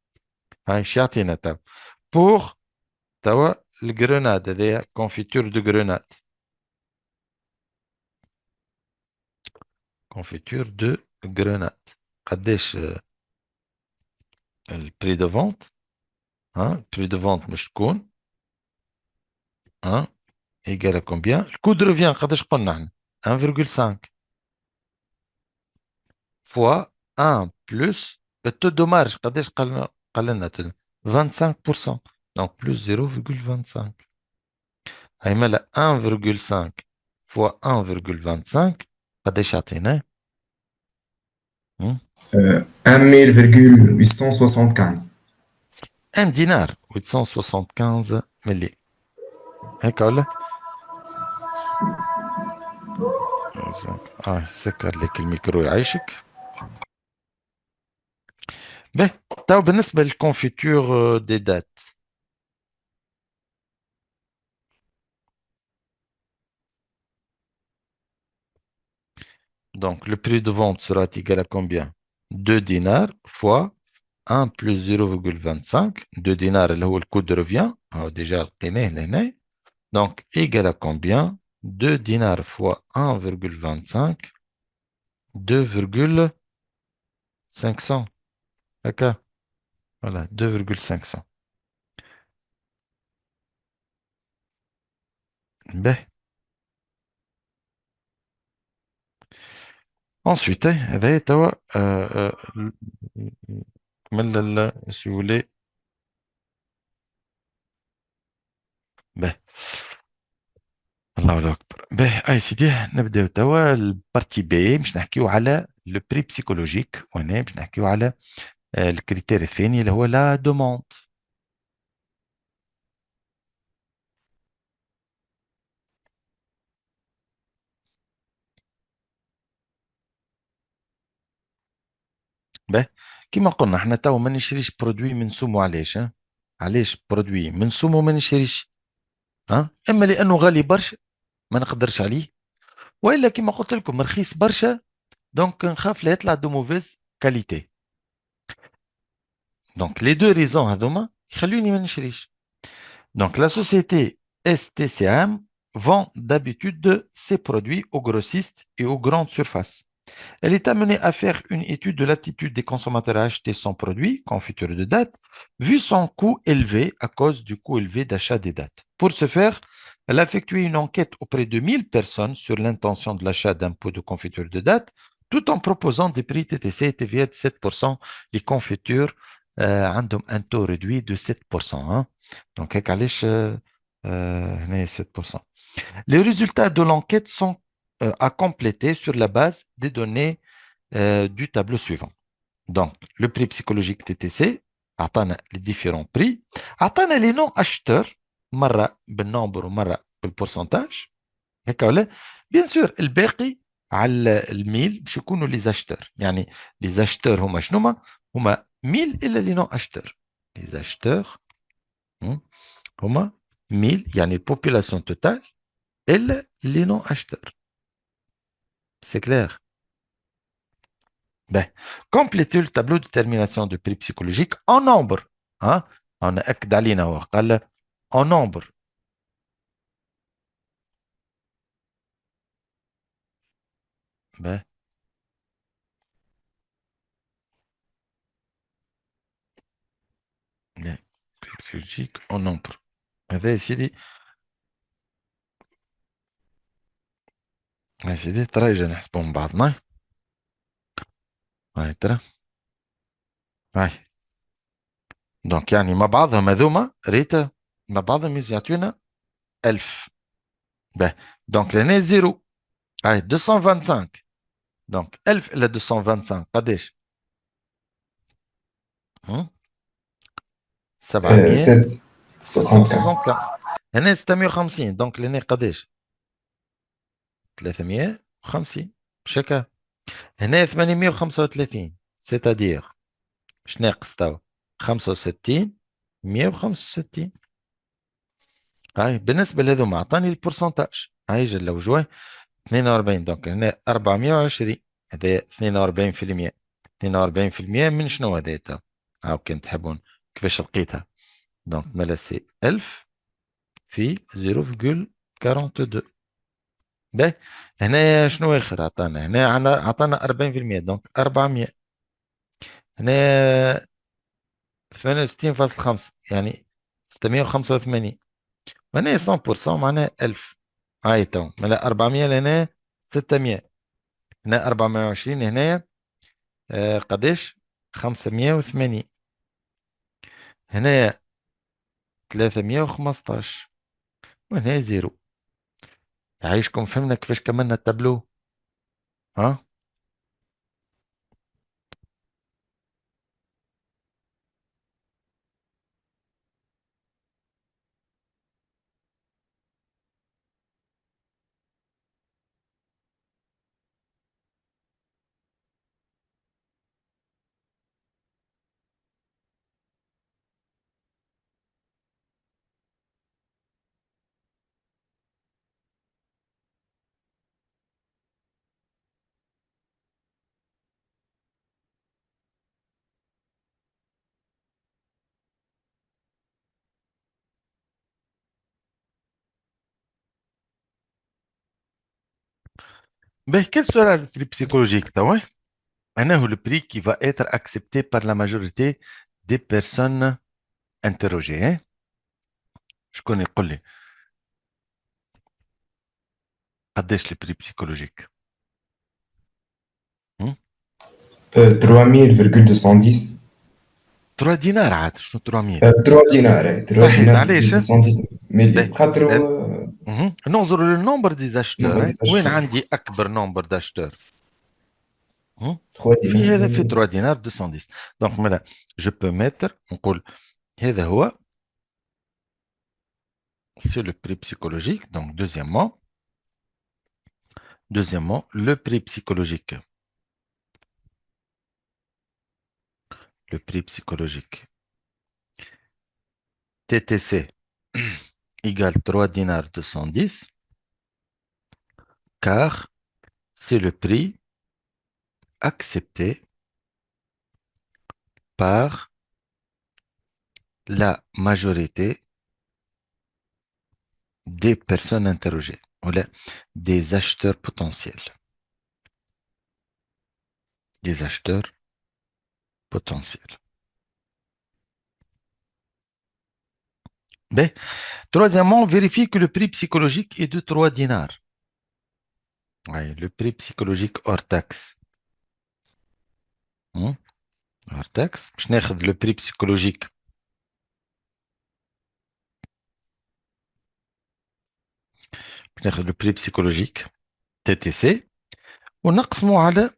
هاي اش يعطينا توا بور توا الجروناد هذايا كونفيتور دو جروناد، كونفيتور دو جروناد قداش البري دو فونت؟ ها البري دو فونت مش تكون ها ايجال كومبيان؟ الكو دو ريفيان قداش قلنا احنا 1,5 فوا 1 بلس التو دو مارج قداش قال لنا 25%، دونك بلس 0,25. هاي مالا 1,5 فوا 1,25 قداش يعطينا؟ 1000,875. 1 دينار 875 ملي، هيك ولا؟ سكر لك الميكرو يعيشك. به تو بالنسبة للكونفيتور دي دات، donc le prix de vente sera égal à combien? 2 dinars fois 1 plus 0,25. 2 dinars اللي هو الكود de revient. déjà لقيناه لهنا. donc égal à combien? 2 dinars fois 1,25. 2,500. D'accord? Voilà, 2,500. Ben, Ensuite, هذا توا كمل si vous voulez. به الله اكبر. به اي سيدي نبداو توا البارتي بي، باش نحكيو على لو بري بسيكولوجيك، وهنا باش نحكيو على الكريتير الثاني اللي هو لا دوموند. به كيما قلنا احنا توا ما نشريش برودوي من سومو. علاش علاش برودوي من سومو ما نشريش؟ اما لانه غالي برشا ما نقدرش عليه، والا كيما قلت لكم رخيص برشا دونك نخاف لا يطلع دو موفيز كاليتي. دونك لي دو ريزون هذوما يخلوني ما نشريش. Donc, la société STCM vend d'habitude ses produits aux grossistes et aux grandes surfaces. Elle est amenée à faire une étude de l'aptitude des consommateurs à acheter son produit, confiture de date, vu son coût élevé à cause du coût élevé d'achat des dates. Pour ce faire, elle a effectué une enquête auprès de 1000 personnes sur l'intention de l'achat d'un pot de confiture de date, tout en proposant des prix TTC et TVA de 7%. Les confitures ont un taux réduit de 7%. Donc, هنا 7%. Les résultats de l'enquête sont à compléter sur la base des données du tableau suivant. Donc, le prix psychologique TTC, عطانا les différents prix, عطانا les non acheteurs, مرة بالنمبر ومرة بالبورسنتاج. هيك ولا؟ بيان سور الباقي على الميل باش يكونوا لي زاشتور. يعني لي زاشتور هما شنو هما؟ ميل الا لي نون اشتور. لي زاشتور هما ميل يعني البوبولاسيون توتال الا لي نون اشتور. سي كلير؟ Ben, complétez le tableau de détermination de prix psychologique en nombre. Hein? On a أكد هو قال en nombre. Ben, ben, prix psychologique en nombre. هذا يا سيدي، يا سيدي ترى إجا نحسبوا من بعضنا. هاي ترى، هاي دونك يعني مع بعضهم هذوما ريتا، مع بعضهم يعطيونا 1000. Ben, دونك لهنا زيرو. هاي 225. دونك 1000 إلى 225 قداش؟ هم؟ 775. 775. هنا 650 دونك لهنا قداش؟ 350. مش هكا؟ هنا 835 سيتادير اش ناقص تو؟ 65 165. هاي بالنسبة لهذوما عطاني البورسنتاج. هاي جا لو جوي 42 دونك هنا 420. هذا 42%. 42% من شنو هذا تو؟ هاو كان تحبون كيفاش لقيتها؟ دونك مالا سي 1000 في 0,42. باهي هنا شنو اخر عطانا؟ هنا عطانا 40% دونك 400. هنا 68.5 يعني 685. وهنا 100% معناها 1000. هاي تو معناها 400 لهنا 600. هنا 420 هنا قداش؟ 580. هنا 315. وهنا زيرو. يعيشكم فهمنا كيفاش كملنا التابلو؟ ها؟ Ben, quel sera le prix psychologique توا؟ هنا هو le prix qui va être accepté par la majorité des personnes interrogées. شكون يقول لي قداش le prix psychologique؟ Hmm. 3000,210. 3 دينار عاد شنو 3000. 3 دينار، 3 صحيت دينار علاش؟ 210 ملي باهي. خاطر ننظر للنومبر دي زاشتور. نمبر دي وين اشتر. عندي اكبر نومبر داشتور؟ 3 في دينار. هذا في 3 دينار 210. دونك مالا جو بو متر نقول هذا هو c'est le prix psychologique. Donc deuxièmement le prix psychologique. Le prix psychologique. TTC égale 3 dinars 210 car c'est le prix accepté par la majorité des personnes interrogées ou des acheteurs potentiels. Des acheteurs potentiels. B. Troisièmement, vérifie que le prix psychologique est de 3 dinars. Ouais, le prix psychologique hors taxe. Hmm, hors taxe. Je n'ai le prix psychologique. Je n'ai le prix psychologique TTC. ونقسمه على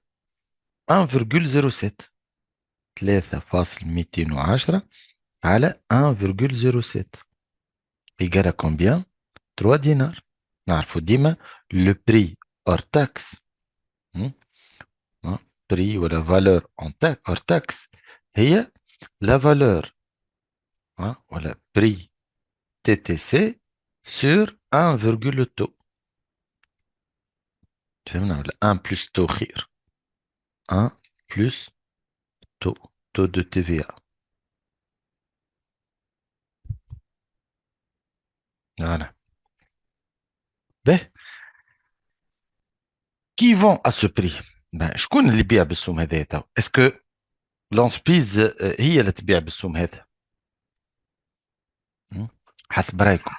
1,07. 3,210 على 1,07 égale à combien? 3 dinars. نعرفوا ديما le prix hors taxe. Hmm, hein, prix ou la valeur hors taxe هي la valeur hein, ou la prix TTC sur 1 virgule taux. فهمنا ولا 1 plus taux خير. 1 plus taux de TVA. Voilà. Ben, qui vend à ce prix؟ Ben, شكون اللي يبيع بالسوم هذايا تو؟ Est-ce que l'entreprise هي اللي تبيع بالسوم هذا؟ Hmm? حسب رايكم.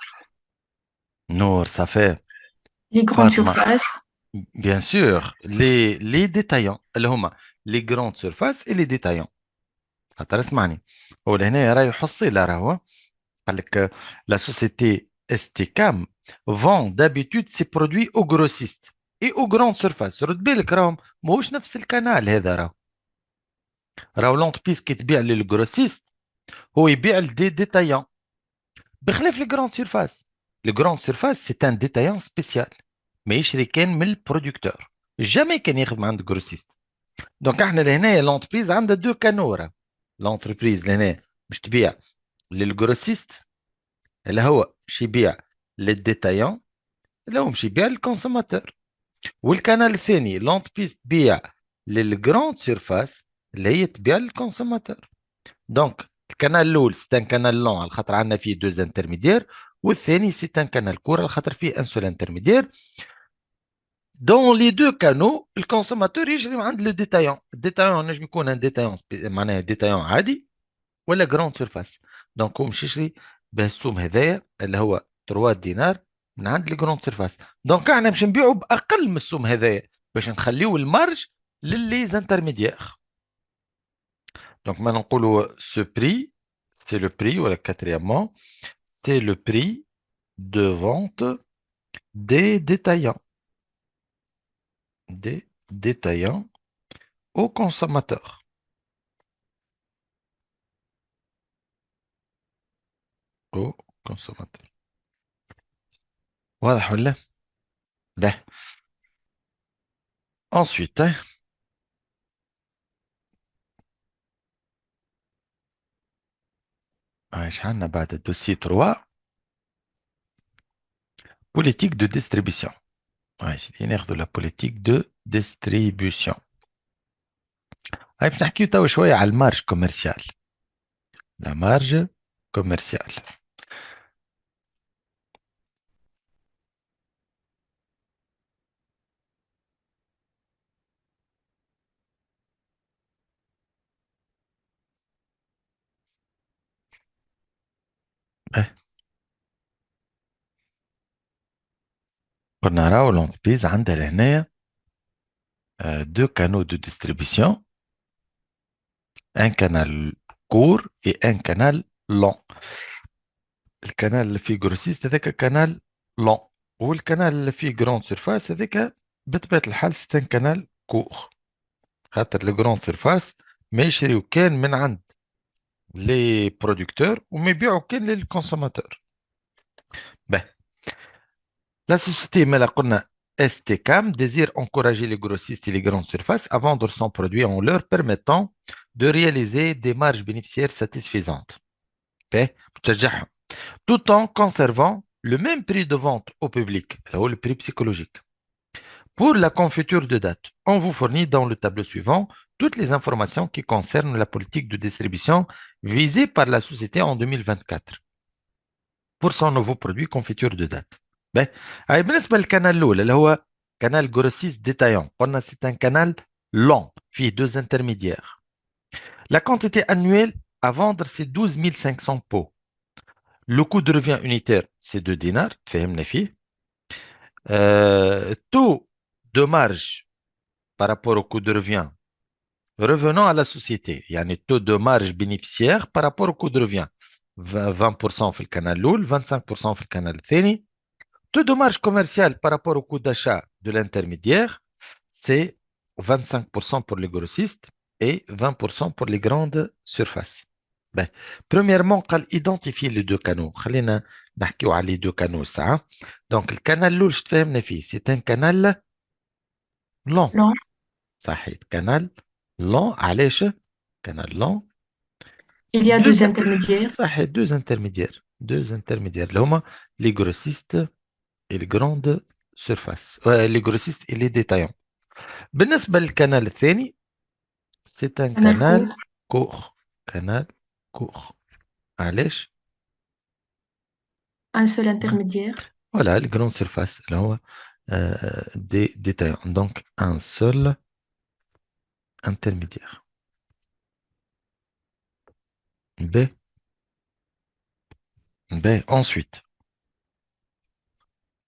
نور صفاء Les grandes فاطمة. surfaces. Bien sûr, les détaillants اللي هما les grandes surfaces et les détaillants. خاطر اسمعني هو لهنا راه يحصيلة راهو قال لك la société STCAM vend d'habitude ses produits aux grossistes et aux grandes surfaces. رد بالك راهم ماهوش نفس الكنال هذا راهو لونتبيس كي تبيع للجروسيست هو يبيع لدي ديتايون بخلاف لي جراند سيرفاس. لي جراند سيرفاس سي ان ديتايون سبيسيال ما يشري كان من البرودكتور جامي كان يخدم عند جروسيست. دونك احنا لهنا لونتربريز عندها دو كانورا. لونتربريز لهنا باش تبيع للجروسيست اللي هو باش يبيع للديتايون اللي هو باش يبيع للكونسوماتور. والكانال الثاني لونتربريز تبيع للجراند سيرفاس اللي هي تبيع للكونسوماتور. دونك الكانال الاول سي ان كانال لون على خاطر عندنا فيه دوز انترميدير والثاني سي ان كانال كور على خاطر فيه ان سول انترميدير. دون لي دو كانو الكونسوماتور يشري من عند لو ديتايون. الديتايون نجم يكون ان ديتايون معناها ديتايون عادي ولا جراند سيرفاس. دونك هو مش يشري بهالسوم هذايا اللي هو 3 دينار من عند الجراند سيرفاس. دونك احنا باش نبيعوا باقل من السوم هذايا باش نخليو المارج للي انترميديير. Donc maintenant, ce prix, c'est le prix, ou quatrièmement, c'est le prix de vente des détaillants. Des détaillants aux consommateurs. Aux consommateurs. واضح ولا؟ لا. Ensuite, ايش عندنا بعد الدوسي 3 politique de distribution. سيدي ناخذ la politique de distribution. هاي باش نحكيو توا شوية على المارج كوميرسيال. La marge commerciale. قلنا راهو الانتربريز عندها لهنايا deux canaux de distribution, un canal court et un canal long. Le canal اللي فيه grossiste هذاك canal long والcanal اللي فيه grande surface هذاك بطبيعة الحال c'est un canal court. خاطر le grande surface ما يشريو كان من عند les producteurs وما يبيعوا كان للكونسوماتور. Ben, la société مالا قلنا STCAM désire encourager les grossistes et les grandes surfaces à vendre son produit en leur permettant de réaliser des marges bénéficiaires satisfaisantes. Ben, بتشجعهم. Tout en conservant le même prix de vente au public, là où le prix psychologique. Pour la confiture de date, on vous fournit dans le tableau suivant toutes les informations qui concernent la politique de distribution visée par la société en 2024 pour son nouveau produit confiture de date. Ben, هاي بالنسبة للكنال الأول اللي هو canal grossiste détaillant. قلنا c'est un canal long, فيه deux intermédiaires. La quantité annuelle à vendre, c'est 12 500 pots. Le coût de revient unitaire, c'est 2 dinars. فهمنا فيه. Taux de marge par rapport au coût de revient. Revenons à la société. Il y a un taux de marge bénéficiaire par rapport au coût de revient. 20% في الكنال الأول, 25% في الكنال الثاني. Taux de marge commercial par rapport au coût d'achat de l'intermédiaire, c'est 25% pour les grossistes et 20% pour les grandes surfaces. Ben, premièrement, قال identifier les deux canaux. خلينا نحكيو على les deux canaux ça. Donc, le canal الأول اللي تفهمنا فيه, c'est un canal long. Non, صحيح, canal long. علاش؟ canal long. il y a Deux deux inter... intermédiaires. صحيح, deux intermédiaires. Deux intermédiaires. اللي هما les grossistes et les grandes surfaces. Les grossistes et les détaillants. بالنسبة للcanal الثاني, c'est un Canal canal court, court. Canal court. علاش؟ un seul intermédiaire. Voilà, les grandes surfaces. Là, on des détaillants. Donc, un seul intermédiaire. B. B. Ensuite.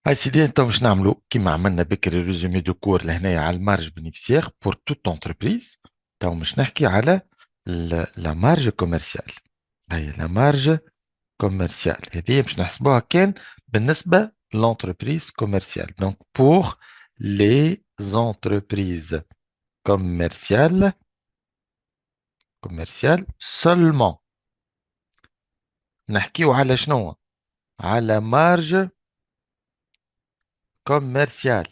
هاي سيدي انت باش نعملوا كيما عملنا بكري ريزومي دو كور لهنايا على المارج بينيفيسيير بور توت انتربريز. تو باش نحكي على لا مارج كوميرسيال. هاي لا مارج كوميرسيال هذه باش نحسبوها كان بالنسبة لونتربريز كوميرسيال. دونك بور لي زونتربريز كوميرسيال سولمون نحكيو على شنو؟ على مارج كوميرسيال.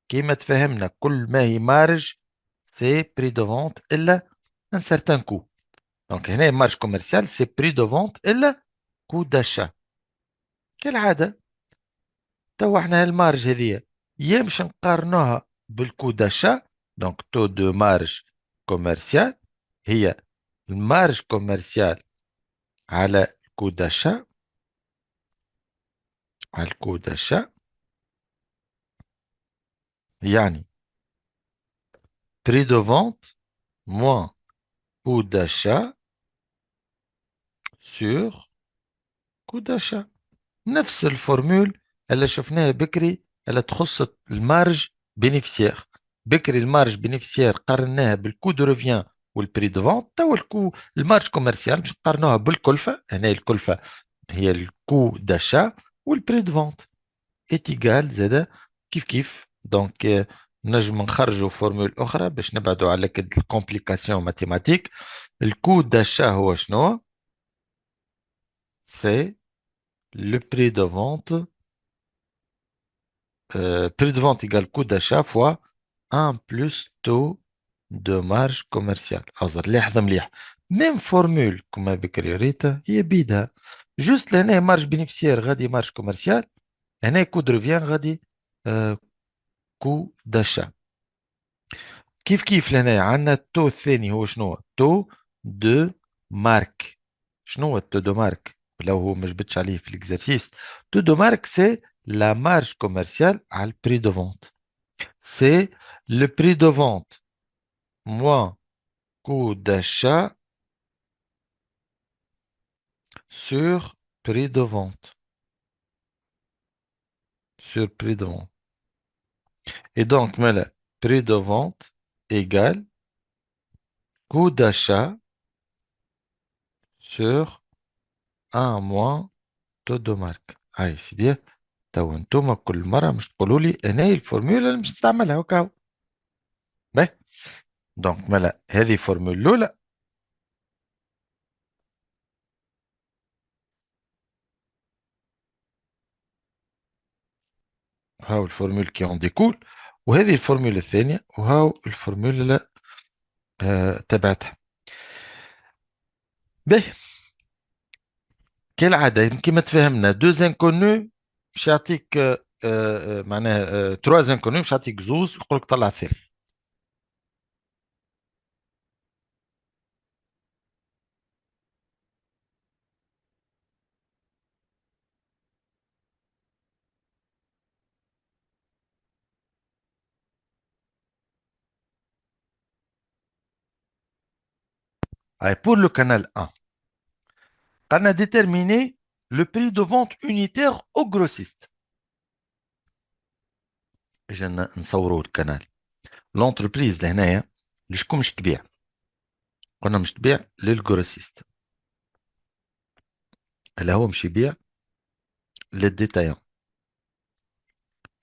كيما تفهمنا كل ما هي مارج سي بري دو فونت الا ان سارتان كو. دونك هنا مارج كوميرسيال سي بري دو فونت الا كو داشا. كالعادة توا احنا المارج هذيا يا باش نقارنوها بالكو داشا. دونك تو دو مارج كوميرسيال هي المارج كوميرسيال على الكو داشا. على الكو داشا يعني بري دو فونت موان كو داشا سور كو داشا. نفس الفورمول اللي شفناها بكري اللي تخص المارج بينيفيسير. بكري المارج بينيفيسير قارناها بالكو دو ريفيان والبري دو فونت. توا المارج كوميرسيال باش نقارنوها بالكلفه. هنا الكلفه هي الكو داشا والبري دو فونت اتيغال زاده كيف كيف. دونك نجم نخرجوا فورمول اخرى باش نبعدوا على كد الكومبليكاسيون ماتيماتيك. الكو داشا هو شنو؟ سي le prix de vente. Prix de vente égale coût d'achat fois 1 plus taux de marge commerciale. أوزر لاحظ مليح. Même formule كما بكري ريتا هي بيدها. جوست لهنا مارج بينيفيسيير غادي مارج كوميرسيال. هنا كو دو ريفيان غادي كو داشا. كيف كيف لهنا عندنا التو الثاني هو شنو؟ تو دو مارك. شنو هو التو دو مارك؟ لو هو ما جبتش عليه في الاكزرسيس. تو دو مارك سي لا مارج كوميرسيال على البري دو فونت. سي لو بري دو فونت موان coût d'achat sur prix de vente. Sur prix de vente. Et donc, voilà, prix de vente égale coût d'achat sur 1 moins taux de marque. هاي سيدي تو انتم كل مرة مش تقولوا لي انا الفورمولا اللي مش تستعملها وكاو. باهي دونك مالا هذه فورمولا الأولى. هاو الفورمولا كي اون ديكول، وهذه الفورمولا الثانية، وهاو الفورمولا تبعتها. باهي كالعادة كيما تفهمنا دوز انكونو باش يعطيك معناها تروز انكونو باش يعطيك زوز ويقول لك طلع ثالث. هاي pour le canal 1 قالنا déterminer le prix de vente unitaire au grossiste. اجا نصوروا الكنال. لونتربريز لهنايا لشكون مش تبيع؟ قلنا مش تبيع للجروسيست. هلا هو مش يبيع للديتايون،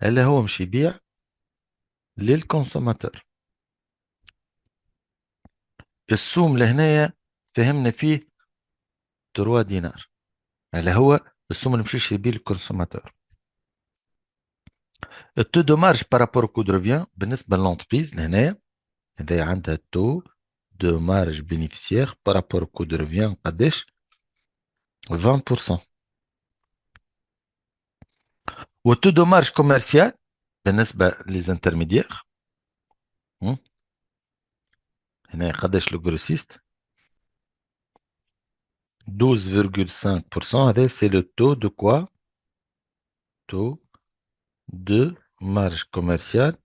هلا هو مش يبيع للكونسوماتور. السوم لهنايا فهمنا فيه 3 دينار، هلا هو السوم اللي مشيش يبيع للكونسوماتور. التو دو مارج بارابور كو دو ريفيان بالنسبه للونتربريز لهنايا هذا عندها تو دو مارج بينيفيسيير بارابور كو دو ريفيان قداش؟ 20%. والتو دو مارج كوميرسيال بالنسبه ليزانترميديير هنا قداش لو جروسيست؟ 12,5%. هذا سي لو تو دو كوا؟ تو دو مارج كوميرسيال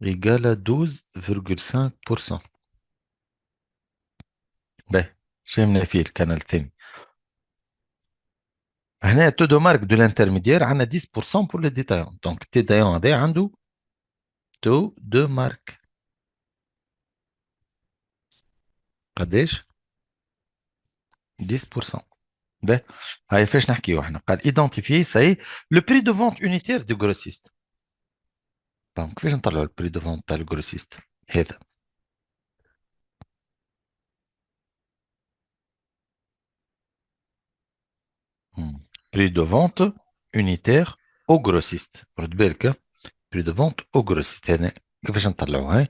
égal à 12,5%. باهي فهمنا فيه الكانال الثاني. هنا تو دو مارك دو لانترميديير عندنا 10% pour le détaillant. دونك الديتايون هذا عنده تو دو مارك قداش؟ 10%. باهي هاي فاش نحكيو احنا؟ قال identifier سي لو بري دو فونت unitaire دو grossiste. دونك كيفاش نطلعوا البري دو فونت تاع الجروسيست هذا؟ بري دو فونت unitaire au grossiste. رد بالك بري دو فونت او grossiste هنا كيفاش نطلعوا؟ هاي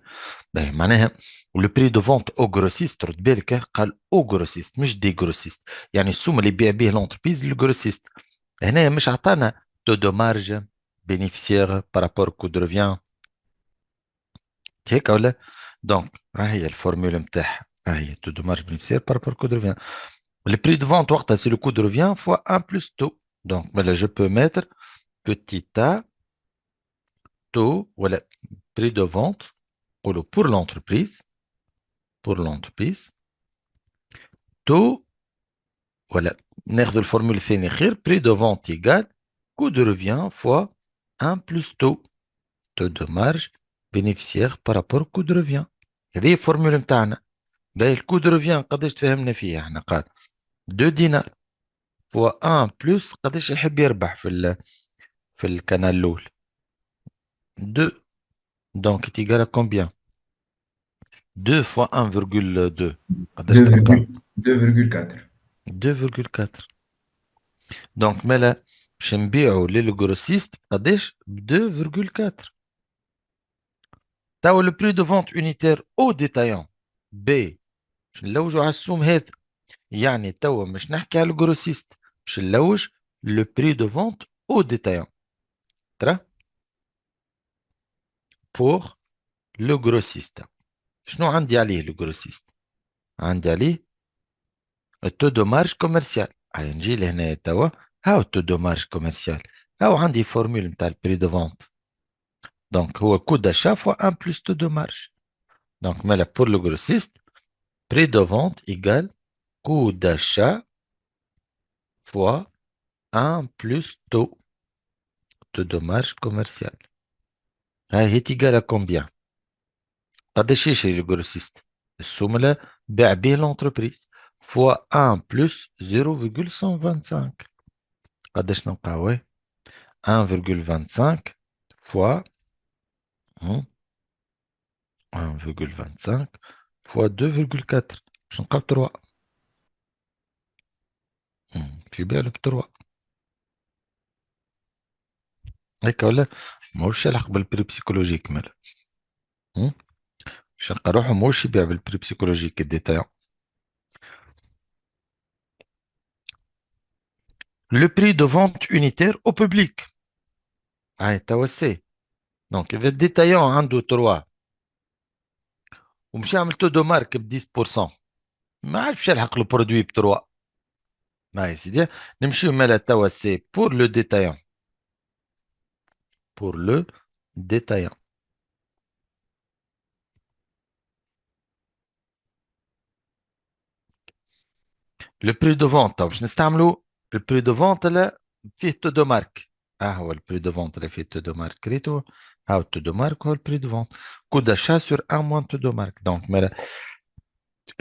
باهي معناها لو بري دو فونت او grossiste رد بالك قال او grossiste مش دي grossiste، يعني السوم اللي يبيع به لونتربريز للجروسيست. هنا مش عطانا تو دو مارج بينيفيسيير بارابور كو دو ريفيان هيك ولا؟ دونك ها هي الفورمولا نتاعها، ها هي تو دو مارج بينيفيسيير بارابور كو دو ريفيان. Le prix de vente وقتها c'est le coût de revient fois 1 plus taux. Donc là, je peux mettre petit a taux voilà prix de vente pour l'entreprise taux voilà ناخذ الفورمule الثانية خير prix de vente égale coût de revient fois 1 plus taux de marge bénéficiaire par rapport au coût de revient. هذه الفورمule نتاعنا. باهي الكو دو ريفيان قداش تفهمنا فيه احنا؟ قال 2 دينار فوا 1 بلس قداش يحب يربح في الكنال الاول 2. Donc est égal à combien؟ 2 fois 1,2 قداش تلقى؟ 2,4. 2,4. دونك مالا باش نبيعو للجروسيست قداش؟ ب 2,4. توا لو بري دو فونت يونيتير او ديتايون بي باش نلوجو على السوم هذا، يعني توا مش نحكي على الجروسيست، باش نلوج لو بري دو فونت او ديتايون ترى بور لو جروسيست. شنو عندي عليه لو جروسيست؟ عندي عليه التو دو مارج كوميرسيال. هاي نجي لهنا توا هاو التو دو مارج كوميرسيال، هاو عندي فورمول نتاع البري دو فونت. دونك هو كو داشا فوا 1 بلس تو دو مارج. دونك مالا بور لو جروسيست بري دو فونت ايكال كو داشا فوا 1 بلس تو دو مارج كوميرسيال. هاي هي تيكال ا كومبيان؟ قداش يشري الجروسيست؟ السملة باع به l'entreprise fois 1 plus 0,125. قداش نلقاوه؟ 1,25 fois 1,25 fois 2,4 باش نلقاو 3. في بالي ب 3 هيك ولا؟ ماهوش يلحق بالبري بسيكولوجيك مالا. باش نلقى روحه ماهوش يبيع بالبري بسيكولوجيك الديتايون. Le prix de vente unitaire au public. هاي توا سي. دونك إذا الديتايون عنده 3 ومشي عمل تو دو مارك ب 10% ما عرفش يلحق البرودوي ب 3. ما يا سيدي نمشيو مالا توا سي بور لو ديتايون. بور لو ديتايون. لو بري دو فونت باش نستعملوا البري دو فونت لا فيه تو دو مارك. هو البري دو فونت اللي فيه تو دو مارك ريتو. هاو تو دو مارك هو البري دو فونت. كو d'achat sur un moins تو دو مارك. دونك مالا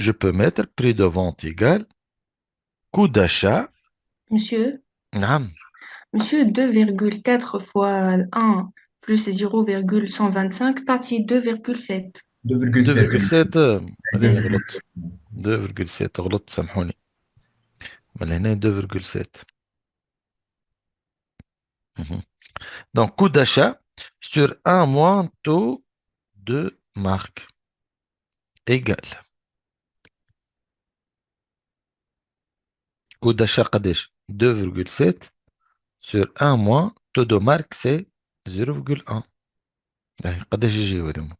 je peux mettre prix de vente égal coût d'achat. Monsieur, نعم. monsieur, 2,4 fois 1 plus 0,125, partie 2,7. 2,7. 2,7 ولا غلط. 2,7. 2,7 غلط سامحوني. من هنا 2,7. Donc coût d'achat sur un moins taux de marque égal. coût d'achat قداش 2,7 sur un mois taux de marque c'est 0,1. قداش يجي هذوما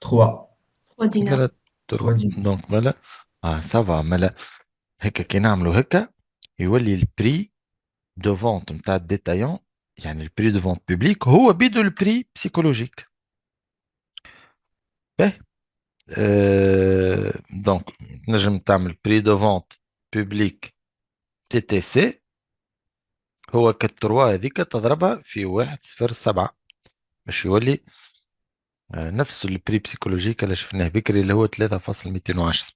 3. 3 dinars. مالا 3 3. دونك مالا سافا مالا هكا كي نعملوا هكا يولي البري دو فونت نتاع الديتايون يعني البري دو فونت بوبليك هو بيدو البري بسيكولوجيك. باهي دونك تنجم تعمل بري دو فونت بوبليك تي تي سي هو كالتروا هذيك تضربها في 1,07 باش يولي نفس البري بسيكولوجيك اللي شفناه بكري اللي هو 3,210.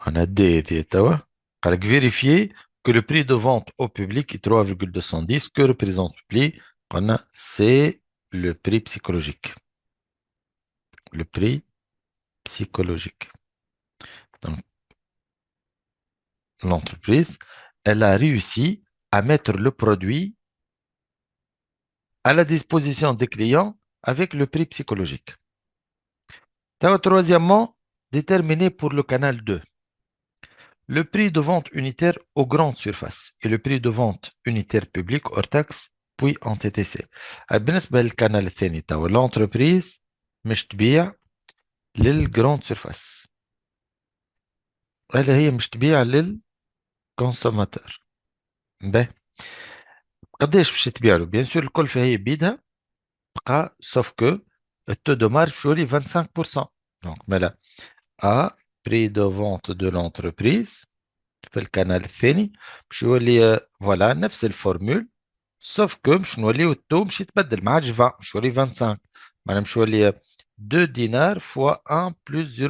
انا دي توا قالك vérifier que le prix de vente au public est 3,210 que représente le prix. قلنا c'est le prix psychologique. Le prix psychologique. Donc l'entreprise elle a réussi à mettre le produit à la disposition des clients avec le prix psychologique. Troisièmement, déterminer pour le canal 2 le prix de vente unitaire aux grandes surfaces et le prix de vente unitaire public hors taxe puis en TTC. بالنسبة للكانال الثاني توا l'entreprise مش تبيع للجراند سيرفاس ولا هي مش تبيع للكونسوماتور. باهي قداش باش تبيع له؟ بيان سور الكل فهي بيدها بقى سوف كو التو دو مارج يولي 25%. دونك مالا A prix de vente de l'entreprise في الكانال الثاني باش يولي فوالا نفس الفورمول سوف كو باش نوليو التو باش يتبدل ما عادش 20 باش يولي 25 معناها باش يولي 2 دينار فوا 1 بلس 0,25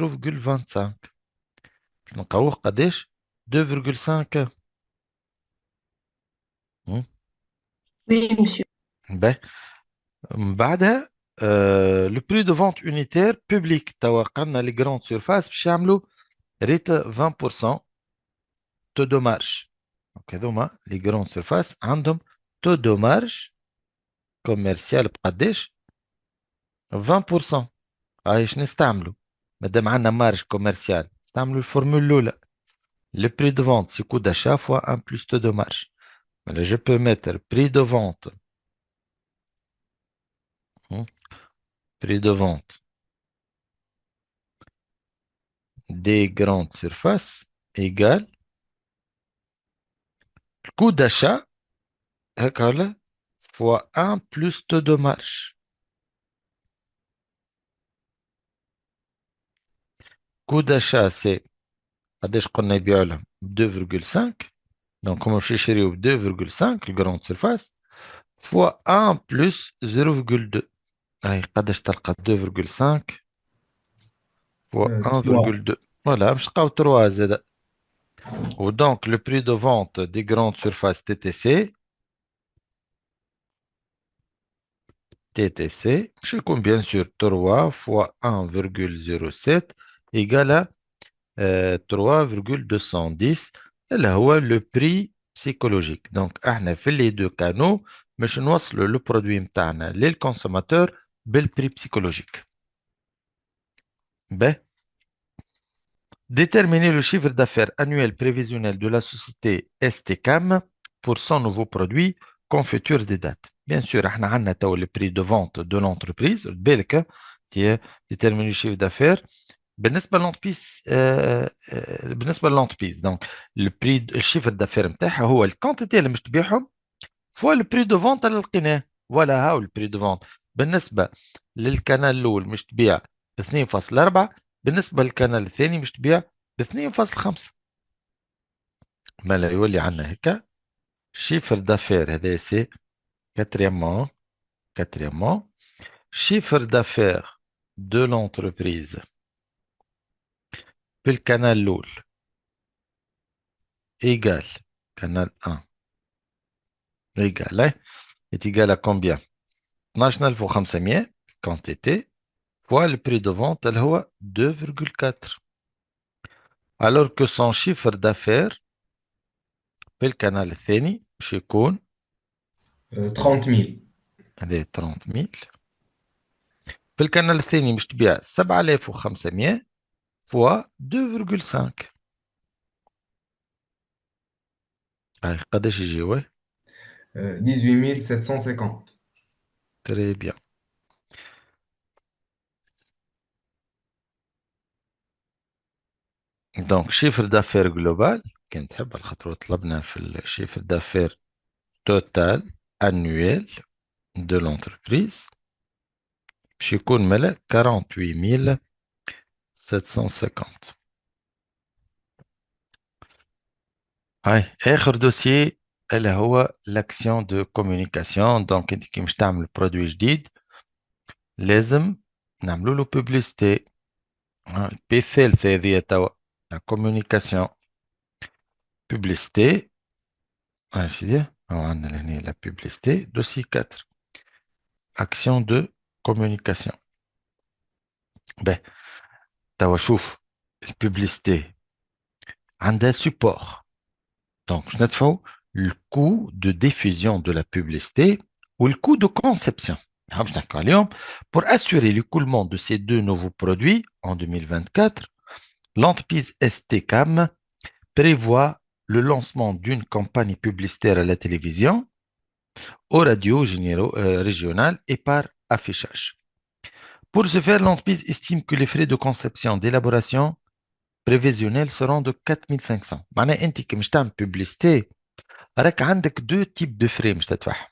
باش نلقاوه قداش 2,5. Oui, monsieur. باهي من بعدها لو بري دو فونت يونيتير بوبليك توا قلنا لي جراند سيرفاس باش يعملوا ريت 20% تو دو مارج. دونك هذوما لي جراند سيرفاس عندهم تو دو مارج كوميرسيال بقداش 20%. ايش نستعملوا مادام عندنا مارج كوميرسيال نستعملوا الفورمول الاولى le prix de vente c'est coût d'achat fois 1 plus taux de marge. Alors, je peux mettre prix de vente prix de vente des grandes surfaces égale coût d'achat fois 1 plus taux de marge. Coût d'achat c'est قداش قلنا يبيعوا لهم 2,5 Donc, comme je chéris 2,5, le grande surface, fois 1 plus 0,2. هاي قداش تلقى 2,5 fois 3. 1,2. Voilà, باش نلقاو 3 زاد. Ou donc, le prix de vente des grandes surfaces TTC, je compte bien sûr 3 fois 1,07 égale à 3,210. اللي هو le prix psychologique. Donc, احنا في les deux canaux باش نوصلوا le produit متاعنا للconsommateur بالprix psychologique. Ben, déterminer le chiffre d'affaires annuel prévisionnel de la société STCAM pour son nouveau produit confiture des dates. Bien sûr, احنا عندنا تو le prix de vente de l'entreprise. بالك déterminer le chiffre d'affaires. بالنسبة للانتربريز دونك الشيفر دافير نتاعها هو الكونتيتي اللي مش تبيعهم فوا البري دو فونت اللي لقيناه ولا هاو البري دو فونت. بالنسبة للكانال الأول مش تبيع ب 2.4، بالنسبة للكانال الثاني مش تبيع ب 2.5. ما لا يولي عندنا هكا شيفر دافير هذا سي كاتريامون شيفر دافير دو لونتربريز بالكانال الأول égal canal 1 égal est égal à combien 12500 quantité fois le prix de vente اللي هو 2,4 alors que son chiffre d'affaires بالكنال الثاني باش يكون 30 000. هذا 30,000 بالكنال الثاني باش تبيع 7500 fois 2,5 هاي قداش يجي واه 18 750. très bien. Donc chiffre d'affaires global كان تحب الخطوة طلبنا في الشيفر d'affaires total annuel de l'entreprise باش يكون ملا 48,750. هاي آخر دوسيي اللي هو l'action de communication. دونك انت كي مش تعمل برودوي جديد لازم نعملو له بوبليستي. البي الثالثة هذيا توا لا كومونيكاسيون بوبليستي. هاي سيدي هو عندنا لهنا لا بوبليستي دوسي 4 action de communication. باهي توا شوف البوبليستي عندها support. Donc, je vais le coût de diffusion de la publicité ou le coût de conception. Pour assurer l'écoulement de ces deux nouveaux produits en 2024, l'entreprise STCAM prévoit le lancement d'une campagne publicitaire à la télévision, aux radios régionales et par affichage. Pour ce faire, l'entreprise estime que les frais de conception d'élaboration prévisionnels seront de 4500. معناها انت كي مش تعمل publicité راك عندك دو تيب دو فري مش تدفعهم.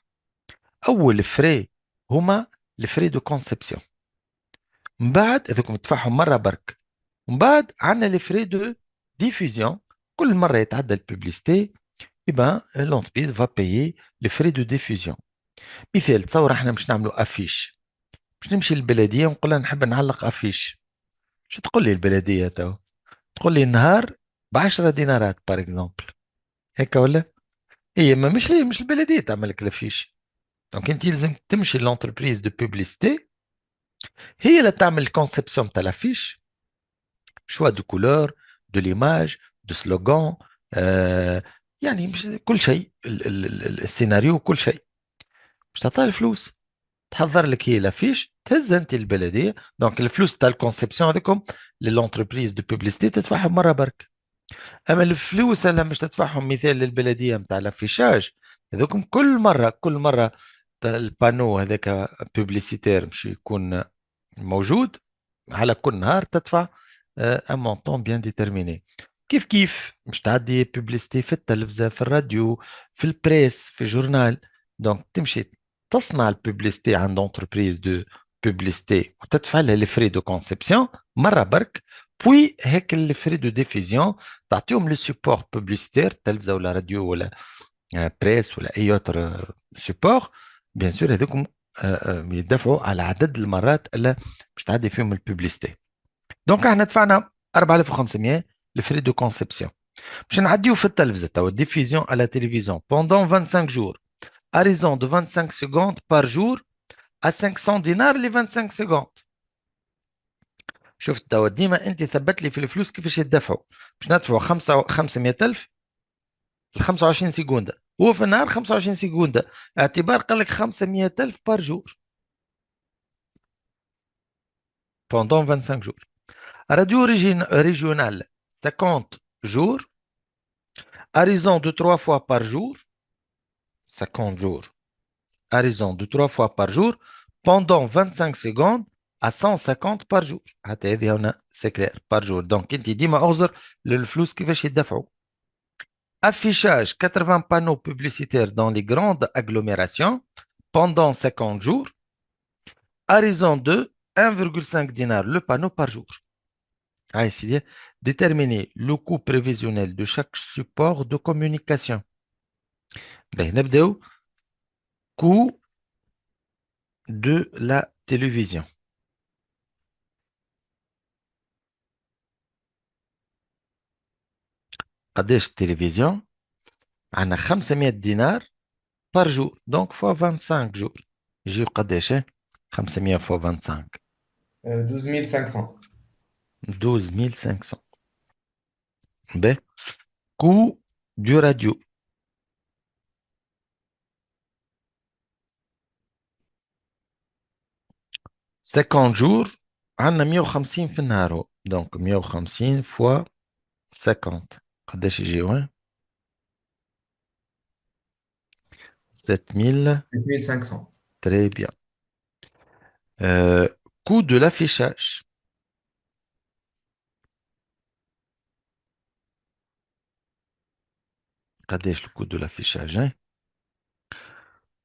اول فري هما الفري دو كونسبسيون، من بعد هذوكم تدفعهم مره برك، ومن بعد عندنا لي فري دو ديفوزيون. كل مره يتعدى البوبليستي يبقى لونتربريز فا بايي لي فري دو ديفوزيون. مثال تصور احنا مش نعملوا افيش، مش نمشي للبلديه ونقول لها نحب نعلق افيش، شو تقول لي البلديه تو؟ تقول لي نهار ب 10 دينارات بار اكزومبل، هيك ولا؟ هي ما مش البلديه تعمل لك الافيش. دونك انت لازم تمشي لونتربريز دو بوبليستي هي اللي تعمل الكونسيبسيون تاع الافيش، شوا دو كولور دو ليماج دو سلوغان، يعني مش كل شيء السيناريو كل شيء مش تعطيها الفلوس، تحضر لك هي الافيش تهز انت البلديه. دونك الفلوس تاع الكونسيبسيون هذيكم للونتربريز دو بوبليستي تدفعهم مره برك. اما الفلوس اللي مش تدفعهم مثال للبلديه نتاع الافيشاج هذوكم كل مره البانو هذاك بوبليسيتير مش يكون موجود على كل نهار تدفع ان مونطون بيان ديترميني. كيف مش تعدي بوبليستي في التلفزه في الراديو في البريس في الجورنال. دونك تمشي تصنع البوبليستي عند انتربريز دو بوبليستي وتدفع لها لي فري دو كونسيبسيون مره برك Puis, هيك les frais de diffusion, تعطيهم le support publicitaire, تلفزة ولا راديو ولا بريس ولا أي autre support. bien sûr هذوكم يدفعوا على عدد المرات اللي باش تعدي فيهم الببليستي. دونك احنا دفعنا 4500 لفري دو كونسيبسيون باش نعديو في التلفزة توا diffusion à la télévision pendant 25 jours à raison de 25 secondes par jour à 500 دينار ل 25 secondes. شفت توا ديما انت ثبت لي في الفلوس كيفاش يدفعوا. باش ندفعوا 500,000 ل 25 سكوندة، هو في النهار 25 سكوندة، اعتبار قال لك 500,000 بار جور pendant 25 jours. Radio régionale 50 jours à raison de 3 fois par jour. 50 jours à raison de 3 fois par jour pendant 25 secondes à 150 par jour. حتى هذه هنا c'est clair par jour. donc انت ديما اغزر للفلوس كيفاش يدفعوا. Affichage 80 panneaux publicitaires dans les grandes agglomérations pendant 50 jours à raison de 1,5 dinar le panneau par jour. C'est-à-dire déterminer le coût prévisionnel de chaque support de communication. نبداو coût de la télévision. قداش التلفزيون؟ عندنا 500 دينار par jour donc fois 25 jours. يجيو قداش 500 fois 25 12500. 12500. B. Coût du radio. « 50 jours, on a 150 في النهار. Donc 150 fois 50. قداش يجيو 7000. 7500. Très bien. Coût de l'affichage. قداش le coût de l'affichage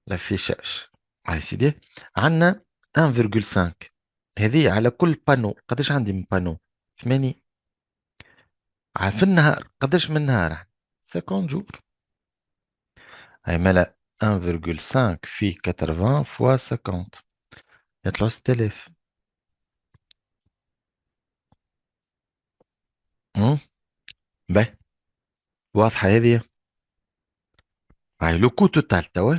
l'affichage سيدي عندنا 1,5 هذه على كل بانو. قداش عندي من بانو 8 في النهار. قداش من النهار 50 جور. هاي مالا 1,5 في 80 فوا 50 يطلعوا 6000. باهي واضحة هذه. هاي لو كو توتال توا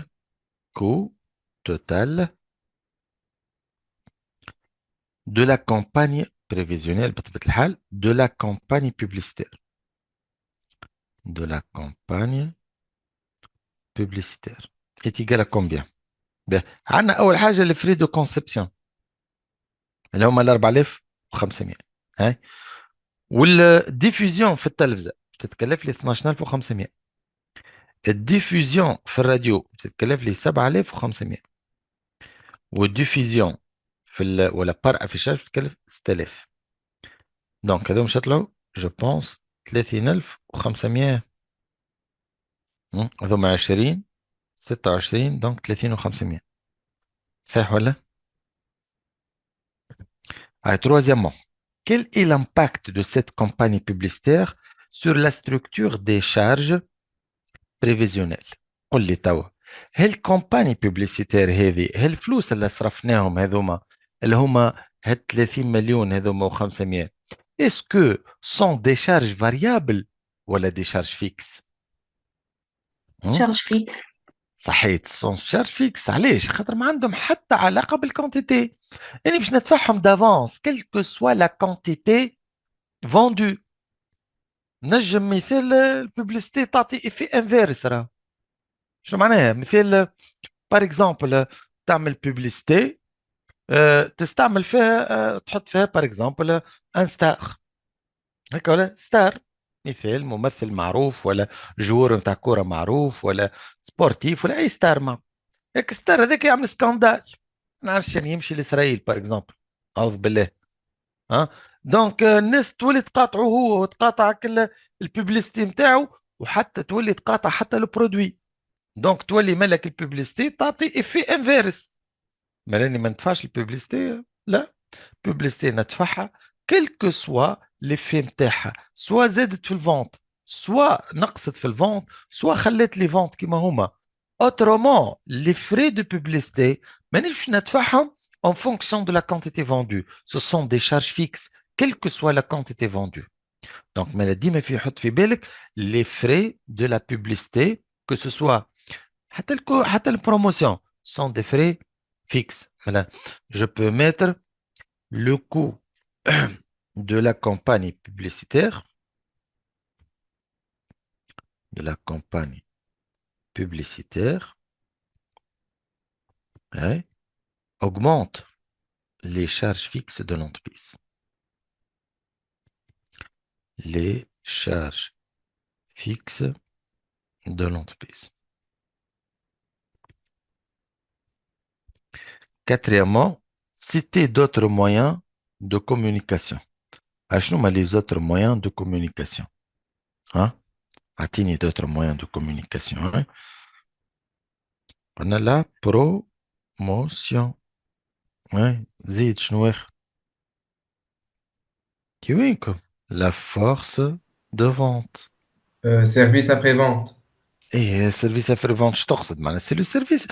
كو توتال de la campagne prévisionnelle بطبيعة الحال de la campagne publicitaire. De la campagne publicitaire est égal à combien؟ عندنا أول حاجة les frais de conception اللي هما ال 4500 هاي، والديفوزيون في التلفزة بتتكلف لي 12500. الديفوزيون في الراديو بتتكلف لي 7500. والديفوزيون في ولا بار افيشاج بتتكلف 6000. دونك هذوما يطلعوا جو بونس 30500. هذوما 20 26 دونك 30500. صحيح ولا؟ Troisièmement, quel est l'impact de cette campagne publicitaire sur la structure des charges prévisionnelles؟ قل لي توا هل campagne publicitaire هذه هل الفلوس اللي صرفناهم هذوما اللي هما هاد 30 مليون هذوما و500 est-ce que sont des charges variables ولا des charges fixes؟ charge fixe. صحيت سون شارج فيكس. علاش؟ خاطر ما عندهم حتى علاقه بالكونتيتي. يعني باش ندفعهم دافونس كيلكو سوا لا كونتيتي فوندو. نجم مثال الببليستي تعطي افي انفيرس. راه شو معناها؟ مثال بار اكزومبل تعمل ببليستي تستعمل فيها تحط فيها بار اكزومبل ان ستار هيك ولا ستار، مثال ممثل معروف ولا جوور نتاع كوره معروف ولا سبورتيف ولا اي ستار. ما هيك ستار هذاك يعمل سكاندال، ما نعرفش يعني يمشي لاسرائيل بار اكزومبل اعوذ بالله. دونك الناس تولي تقاطعه هو وتقاطع كل الببليستي نتاعو وحتى تولي تقاطع حتى البرودوي. دونك تولي مالك الببليستي تعطي افي انفيرس. ما لاني ما ندفعش الببليستي لا، الببليستي ندفعها quel que soit l'effet متاعها soit زادت في الفونت soit نقصت في الفونت soit خلت les ventes كما هما. Autrement, les frais de publicité مانيش ندفعهم en fonction de la quantité vendue. Ce sont des charges fixes, quelle que soit la quantité vendue. Donc, maladie, mais في بالك les frais de la publicité, que ce soit حتى promotion, sont des frais fixes. Voilà. Je peux mettre le coût de la campagne publicitaire, de la campagne publicitaire, hein, augmente les charges fixes de l'entreprise. Les charges fixes de l'entreprise. Quatrièmement, citer d'autres moyens de communication. Achnou les autres moyens de communication. Hein? Atteignez d'autres moyens de communication. Hein? On a la promotion. Ouais. Zid, شنو qui oui, quoi. La force de vente. Service après-vente. Et service après-vente, je t'en c'est le service.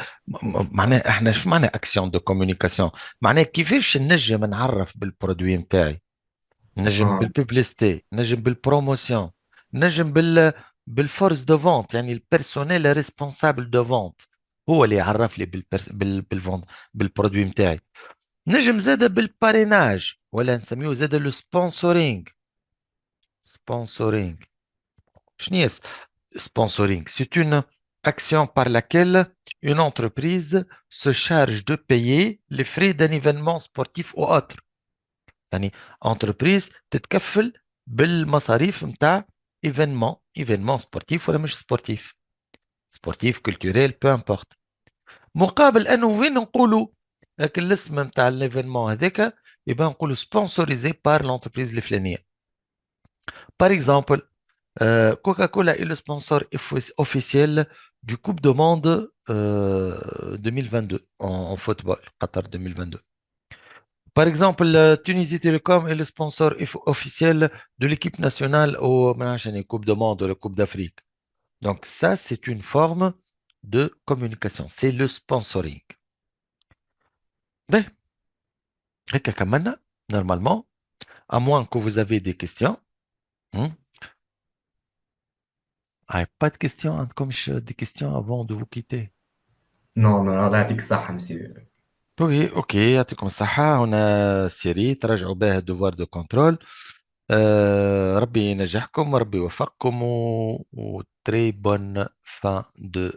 معناها احنا شو معنى action de communication؟ معناها كيفاش نجم نعرف بالبرودوي نتاعي؟ نجم Ah, بالببليستي، نجم بالبروموسيون، نجم بالفورس دو فونت، يعني البيرسونيل ريسبونسابل دو فونت هو اللي يعرف لي بالفونت بالبرودوي نتاعي. نجم زاده بالباريناج ولا نسميه زاده لو سبونسورينغ. سبونسورينغ شنو هي sponsoring? C'est une action par laquelle une entreprise se charge de payer les frais d'un événement sportif ou autre. يعني entreprise تتكفل بالمصاريف نتاع événement sportif ولا مش sportif. sportif, culturel, peu importe. مقابل انه وين نقولوا هاك الاسم نتاع l'événement هذاك يبقى نقولوا sponsorisé par l'entreprise الفلانية. Par exemple, Coca-Cola est le sponsor officiel du Coupe du Monde 2022 en football, Qatar 2022. Par exemple, Tunisie Télécom est le sponsor officiel de l'équipe nationale au Coupe du Monde ou la Coupe d'Afrique. Donc ça, c'est une forme de communication. C'est le sponsoring. Ben, هيك كملنا normalement, à moins que vous avez des questions. Hmm? Ah, pas de questions, hein, comme des questions avant de vous quitter. non, non, الله يعطيك الصحة مسيو. اوكي يعطيكم الصحة. هنا سيري تراجعوا بها الدوار دو كنترول. ربي ينجحكم وربي يوفقكم و تري بون فان دو